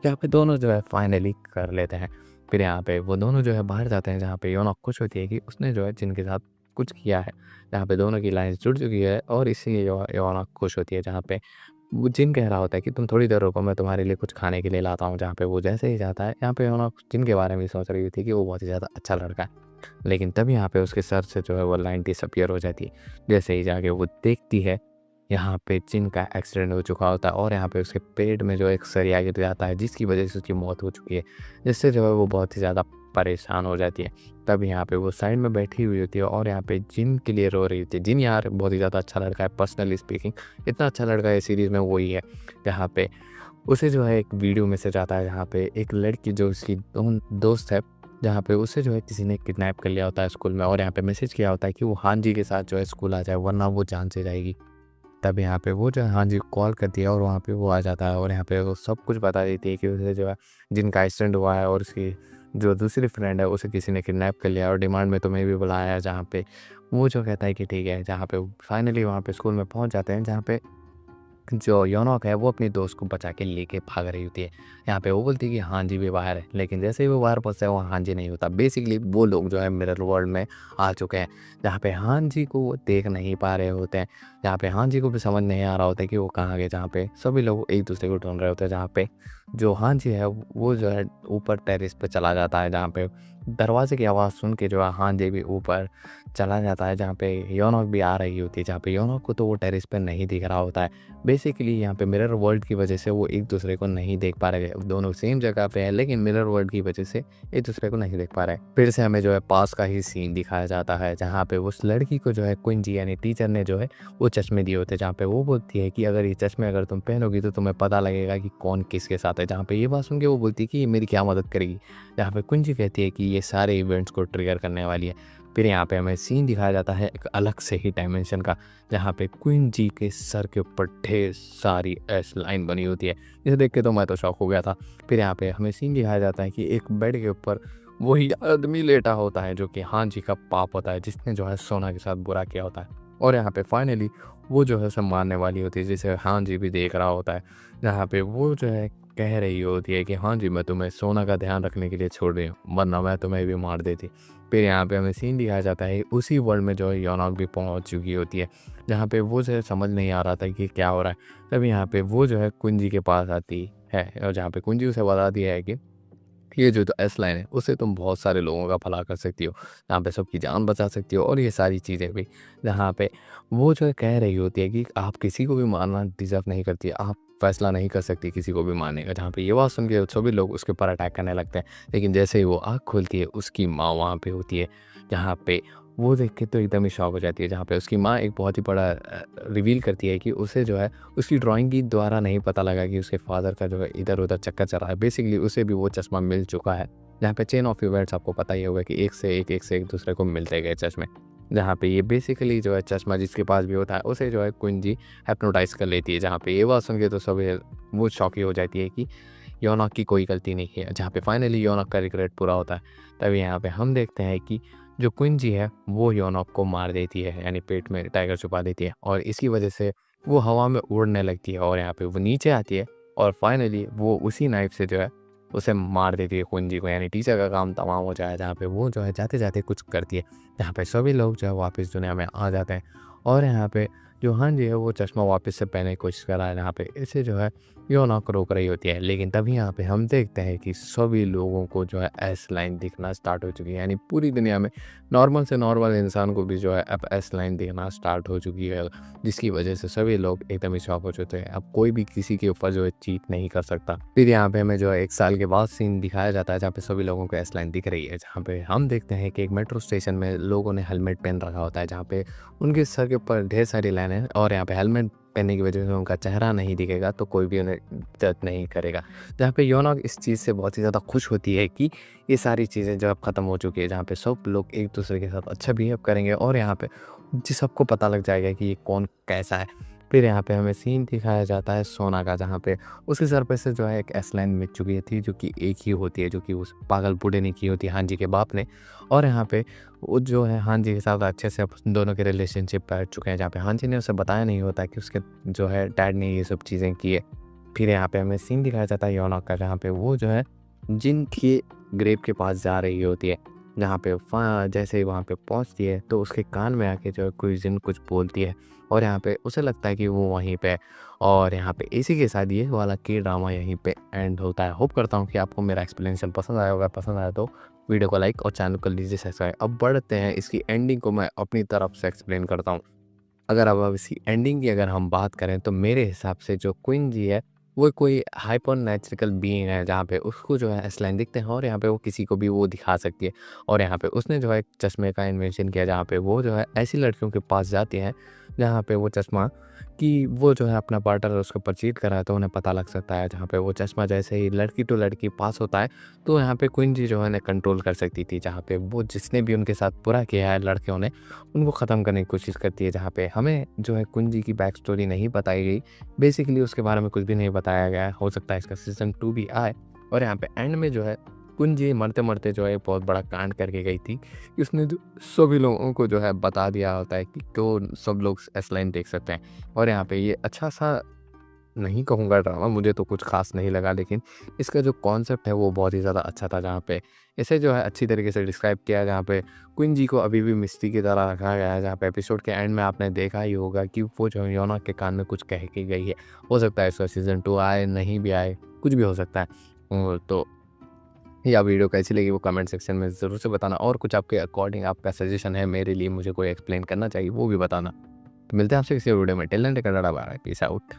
यहाँ पे दोनों जो है फाइनली कर लेते हैं। फिर यहाँ पे वो दोनों जो है बाहर जाते हैं, जहाँ पे योनोक खुश होती है कि उसने जो है जिनके साथ कुछ किया है। जहाँ पे दोनों की लाइन्स जुड़ चुकी है और इसीलिए योनोक खुश होती है। जहाँ पे वो जिन कह रहा होता है कि तुम थोड़ी देर रुको, मैं तुम्हारे लिए कुछ खाने के लिए लाता हूँ। जहाँ पे वो जैसे ही जाता है, यहाँ पे योनोक जिन के बारे में सोच रही थी कि वो बहुत ही ज़्यादा अच्छा लड़का है। लेकिन तभी यहाँ पे उसके सर से जो है वो लाइन डिसअपीयर हो जाती है। जैसे ही जाके वो देखती है, यहाँ पे जिन का एक्सीडेंट हो चुका होता है और यहाँ पे उसके पेट में जो एक सरिया गिर जाता है, जिसकी वजह से उसकी मौत हो चुकी है। जिससे जो है वो बहुत ही ज़्यादा परेशान हो जाती है। तब यहाँ पे वो साइड में बैठी हुई होती है और यहाँ पे जिन के लिए रो रही होती है। जिन यार बहुत ही ज़्यादा अच्छा लड़का है, पर्सनली स्पीकिंग इतना अच्छा लड़का है सीरीज़ में वो ही है। जहाँ पे उसे जो है एक वीडियो मैसेज आता है, जहाँ पे एक लड़की जो उसकी दोस्त है, जहाँ पे उसे जो है किसी ने किडनैप कर लिया होता है स्कूल में और यहाँ पे मैसेज किया होता है कि वो हान जी के साथ जो है स्कूल आ जाए वरना वो जान से जाएगी। तब यहाँ पे वो जो है हाँ जी को कॉल करती है और वहाँ पे वो आ जाता है और यहाँ पे वो सब कुछ बता देती है कि उसे जो है जिनका एक्सीडेंट हुआ है और उसकी जो दूसरी फ्रेंड है उसे किसी ने किडनैप कर लिया और डिमांड में तुम्हें भी बुलाया है। जहाँ पे वो जो कहता है कि ठीक है। जहाँ पे फाइनली वहाँ पे स्कूल में पहुँच जाते हैं, जहाँ पे जो योनोक है वो अपनी दोस्त को बचा के लेके भाग रही होती है। यहाँ पे वो बोलती है कि हाँ जी भी बाहर है, लेकिन जैसे ही वो बाहर पहुँचता है वो हाँ जी नहीं होता। बेसिकली वो लोग जो है मिरर वर्ल्ड में आ चुके हैं, जहाँ पे हाँ जी को वो देख नहीं पा रहे होते हैं। जहाँ पे हाँ जी को भी समझ नहीं आ रहा होता है कि वो कहाँ गए। जहाँ पे सभी लोग एक दूसरे को ढूंढ रहे होते हैं। जहाँ पे जो हाँ जी है वो जो है ऊपर टेरेस पे चला जाता है, जहाँ पे दरवाजे की आवाज़ सुन के जो है हाँ जी भी ऊपर चला जाता है। जहाँ पे योनोक भी आ रही होती है, जहाँ पे योनोक को तो वो टेरेस पे नहीं दिख रहा होता है। बेसिकली यहाँ पे मिरर वर्ल्ड की वजह से वो एक दूसरे को नहीं देख पा रहे। दोनों सेम जगह पे है लेकिन मिरर वर्ल्ड की वजह से एक दूसरे को नहीं देख पा रहे। फिर से हमें जो है पास का ही सीन दिखाया जाता है, जहाँ पे उस लड़की को जो है क्विंजी यानी टीचर ने जो है वो चश्मे दिए होते हैं। जहाँ पे वो बोलती है कि अगर ये चश्मे अगर तुम पहनोगी तो तुम्हें पता लगेगा कि कौन किसके साथ है। जहाँ पे ये बात सुन के वो बोलती है कि ये मेरी क्या मदद करेगी। जहाँ पे क्विंजी कहती है कि ये सारे इवेंट्स को ट्रिगर करने वाली है। फिर यहाँ पे हमें सीन दिखाया जाता है एक अलग से ही डायमेंशन का, जहाँ पे क्वीन जी के सर के ऊपर ढेर सारी एस लाइन बनी होती है। इसे देख के तो मैं तो शॉक हो गया था। फिर यहाँ पे हमें सीन दिखाया जाता है कि एक बेड के ऊपर वही आदमी लेटा होता है जो कि हाँ जी का पाप होता है, जिसने जो है सोना के साथ बुरा किया होता है। और यहाँ पे फाइनली वो जो है उसे मारने वाली होती है, जिसे हाँ जी भी देख रहा होता है। जहाँ पे वो जो है कह रही होती है कि हाँ जी मैं तुम्हें सोना का ध्यान रखने के लिए छोड़ रही हूँ वरना मैं तुम्हें भी मार देती। फिर यहाँ पे हमें सीन दिखाया जाता है उसी वर्ल्ड में जो है योनोक भी पहुँच चुकी होती है, जहाँ पे वो जो है समझ नहीं आ रहा था कि क्या हो रहा है। तभी यहाँ पे वो जो है कुंजी के पास आती है और जहाँ पे कुंजी उसे बता दिया है कि ये जो तो एस लाइन है उससे तुम बहुत सारे लोगों का भला कर सकती हो, जहाँ पे सबकी जान बचा सकती हो और ये सारी चीज़ें भी। जहाँ पे वो जो है कह रही होती है कि आप किसी को भी मारना डिज़र्व नहीं करती, आप फैसला नहीं कर सकती किसी को भी मारने का। जहाँ पे ये बात सुन के सभी लोग उसके ऊपर अटैक करने लगते हैं, लेकिन जैसे ही वो आँख खोलती है उसकी माँ वहाँ पे होती है। जहाँ पे वो देख के तो एकदम ही शॉक हो जाती है। जहाँ पे उसकी माँ एक बहुत ही बड़ा रिवील करती है कि उसे जो है उसकी ड्राइंग के द्वारा नहीं पता लगा कि उसके फादर का जो है इधर-उधर चक्कर चल रहा है। बेसिकली उसे भी वो चश्मा मिल चुका है। जहाँ पे चेन ऑफ इवेंट्स आपको पता ही होगा कि एक से एक दूसरे को मिलते गए चश्मे। जहाँ पे ये बेसिकली जो है चश्मा जिसके पास भी होता है उसे जो है क्विंजी हिप्नोटाइज़ कर लेती है। जहाँ पे ये बात सुन के तो सभी वो शॉकी हो जाती है कि योनोक की कोई गलती नहीं है। जहाँ पे फाइनली योनोक का रिग्रेट पूरा होता है। तभी यहाँ पे हम देखते हैं कि जो क्विंजी है वो योनोक को मार देती है, यानी पेट में टाइगर छुपा देती है और इसकी वजह से वो हवा में उड़ने लगती है और यहाँ पे वो नीचे आती है और फाइनली वो उसी नाइफ से जो है उसे मार देती है कुंजी को, यानी टीचर का काम तमाम हो जाए, जहाँ पे वो जो है जाते-जाते कुछ करती है, जहाँ पे सभी लोग जो है वापस दुनिया में आ जाते हैं। और यहाँ पे जो हांजी है वो चश्मा वापस से पहनने की कोशिश कर रहा है, जहाँ पे इसे जो है योनोक रोक रही होती है। लेकिन तभी यहाँ पे हम देखते हैं कि सभी लोगों को जो है एस लाइन दिखना स्टार्ट हो चुकी है, यानी पूरी दुनिया में नॉर्मल से नॉर्मल इंसान को भी जो है अब एस लाइन दिखना स्टार्ट हो चुकी है, जिसकी वजह से सभी लोग एकदम ही शॉक हो चुके हैं। अब कोई भी किसी के ऊपर जो है चीट नहीं कर सकता। फिर यहाँ पे हमें जो है 1 साल के बाद सीन दिखाया जाता है, जहाँ पे सभी लोगों को एस लाइन दिख रही है, जहाँ पे हम देखते हैं कि एक मेट्रो स्टेशन में लोगों ने हेलमेट पहन रखा होता है, जहाँ पे उनके सर के ऊपर ढेर सारी लाइनें हैं और यहाँ पे हेलमेट पहनने की वजह से उनका चेहरा नहीं दिखेगा, तो कोई भी उन्हें जज नहीं करेगा। जहाँ पे योनोक इस चीज़ से बहुत ही ज़्यादा खुश होती है कि ये सारी चीज़ें जो अब ख़त्म हो चुकी है, जहाँ पे सब लोग एक दूसरे के साथ अच्छा बिहेव करेंगे और यहाँ पे जी सबको पता लग जाएगा कि ये कौन कैसा है। फिर यहाँ पे हमें सीन दिखाया जाता है सोना का, जहाँ पे उसके सर पे से जो है एक एस लाइन मिट चुकी थी, जो कि एक ही होती है, जो कि उस पागल बूढ़े ने की होती है हांजी के बाप ने। और यहाँ पे वो जो है हांजी के साथ अच्छे से अब दोनों के रिलेशनशिप बैठ चुके हैं, जहाँ पे हांजी ने उसे बताया नहीं होता कि उसके जो है डैड ने ये सब चीज़ें की है। फिर यहाँ पे हमें सीन दिखाया जाता है योनोक का, जहाँ पे वो जो है जिन के ग्रेव के पास जा रही होती है, जहाँ पे जैसे ही वहाँ पे पहुँचती है तो उसके कान में आके जो है कोई जिन कुछ बोलती है और यहाँ पे उसे लगता है कि वो वहीं पे है। और यहाँ पे इसी के साथ ये वाला के ड्रामा यहीं पे एंड होता है। होप करता हूँ कि आपको मेरा एक्सप्लेनेशन पसंद आया होगा। पसंद आया तो वीडियो को लाइक और चैनल को लीजिए सब्सक्राइब। अब बढ़ते हैं इसकी एंडिंग को मैं अपनी तरफ से एक्सप्लेन करता हूँ। अगर अब इसकी एंडिंग की अगर हम बात करें तो मेरे हिसाब से जो क्वीन जी है वो कोई हाइपर नेचुरल बीइंग है, जहाँ पे उसको जो है एसलाइन दिखते हैं और यहाँ पे वो किसी को भी वो दिखा सकती है। और यहाँ पे उसने जो है एक चश्मे का इन्वेंशन किया, जहाँ पे वो जो है ऐसी लड़कियों के पास जाती हैं जहाँ पे वो चश्मा कि वो जो है अपना पार्टनर उसको परचेज करा है तो उन्हें पता लग सकता है। जहाँ पे वो चश्मा जैसे ही लड़की टू लड़की पास होता है तो यहाँ पे क्वीन जी जो है उन्हें कंट्रोल कर सकती थी, जहाँ पे वो जिसने भी उनके साथ बुरा किया है लड़कियों ने उनको ख़त्म करने की कोशिश करती है। जहाँ पे हमें जो है कुंजी की बैक स्टोरी नहीं बताई गई, बेसिकली उसके बारे में कुछ भी नहीं बताया गया है। हो सकता है इसका सीज़न 2 भी आए। और यहाँ पे एंड में जो है कुंजी मरते-मरते जो है बहुत बड़ा कांड करके गई थी कि उसने जो सभी लोगों को जो है बता दिया होता है कि तो सब लोग एस लाइन देख सकते हैं। और यहाँ पे ये अच्छा-सा नहीं कहूँगा ड्रामा, मुझे तो कुछ ख़ास नहीं लगा, लेकिन इसका जो कॉन्सेप्ट है वो बहुत ही ज़्यादा अच्छा था, जहाँ पे इसे जो है अच्छी तरीके से डिस्क्राइब किया है, जहाँ पे क्वीन जी को अभी भी मिस्ट्री की तरह रखा गया है। जहाँ पे एपिसोड के एंड में आपने देखा ही होगा कि वो जो है योनोक के कान में कुछ कह के गई है। हो सकता है इसका सीज़न 2 आए, नहीं भी आए, कुछ भी हो सकता है। तो या वीडियो कैसी लगी वो कमेंट सेक्शन में ज़रूर से बताना और कुछ आपके अकॉर्डिंग आपका सजेशन है मेरे लिए, मुझे कोई एक्सप्लेन करना चाहिए वो भी बताना। तो मिलते हैं आपसे किसी वीडियो में। Till then take care, bye bye, peace out.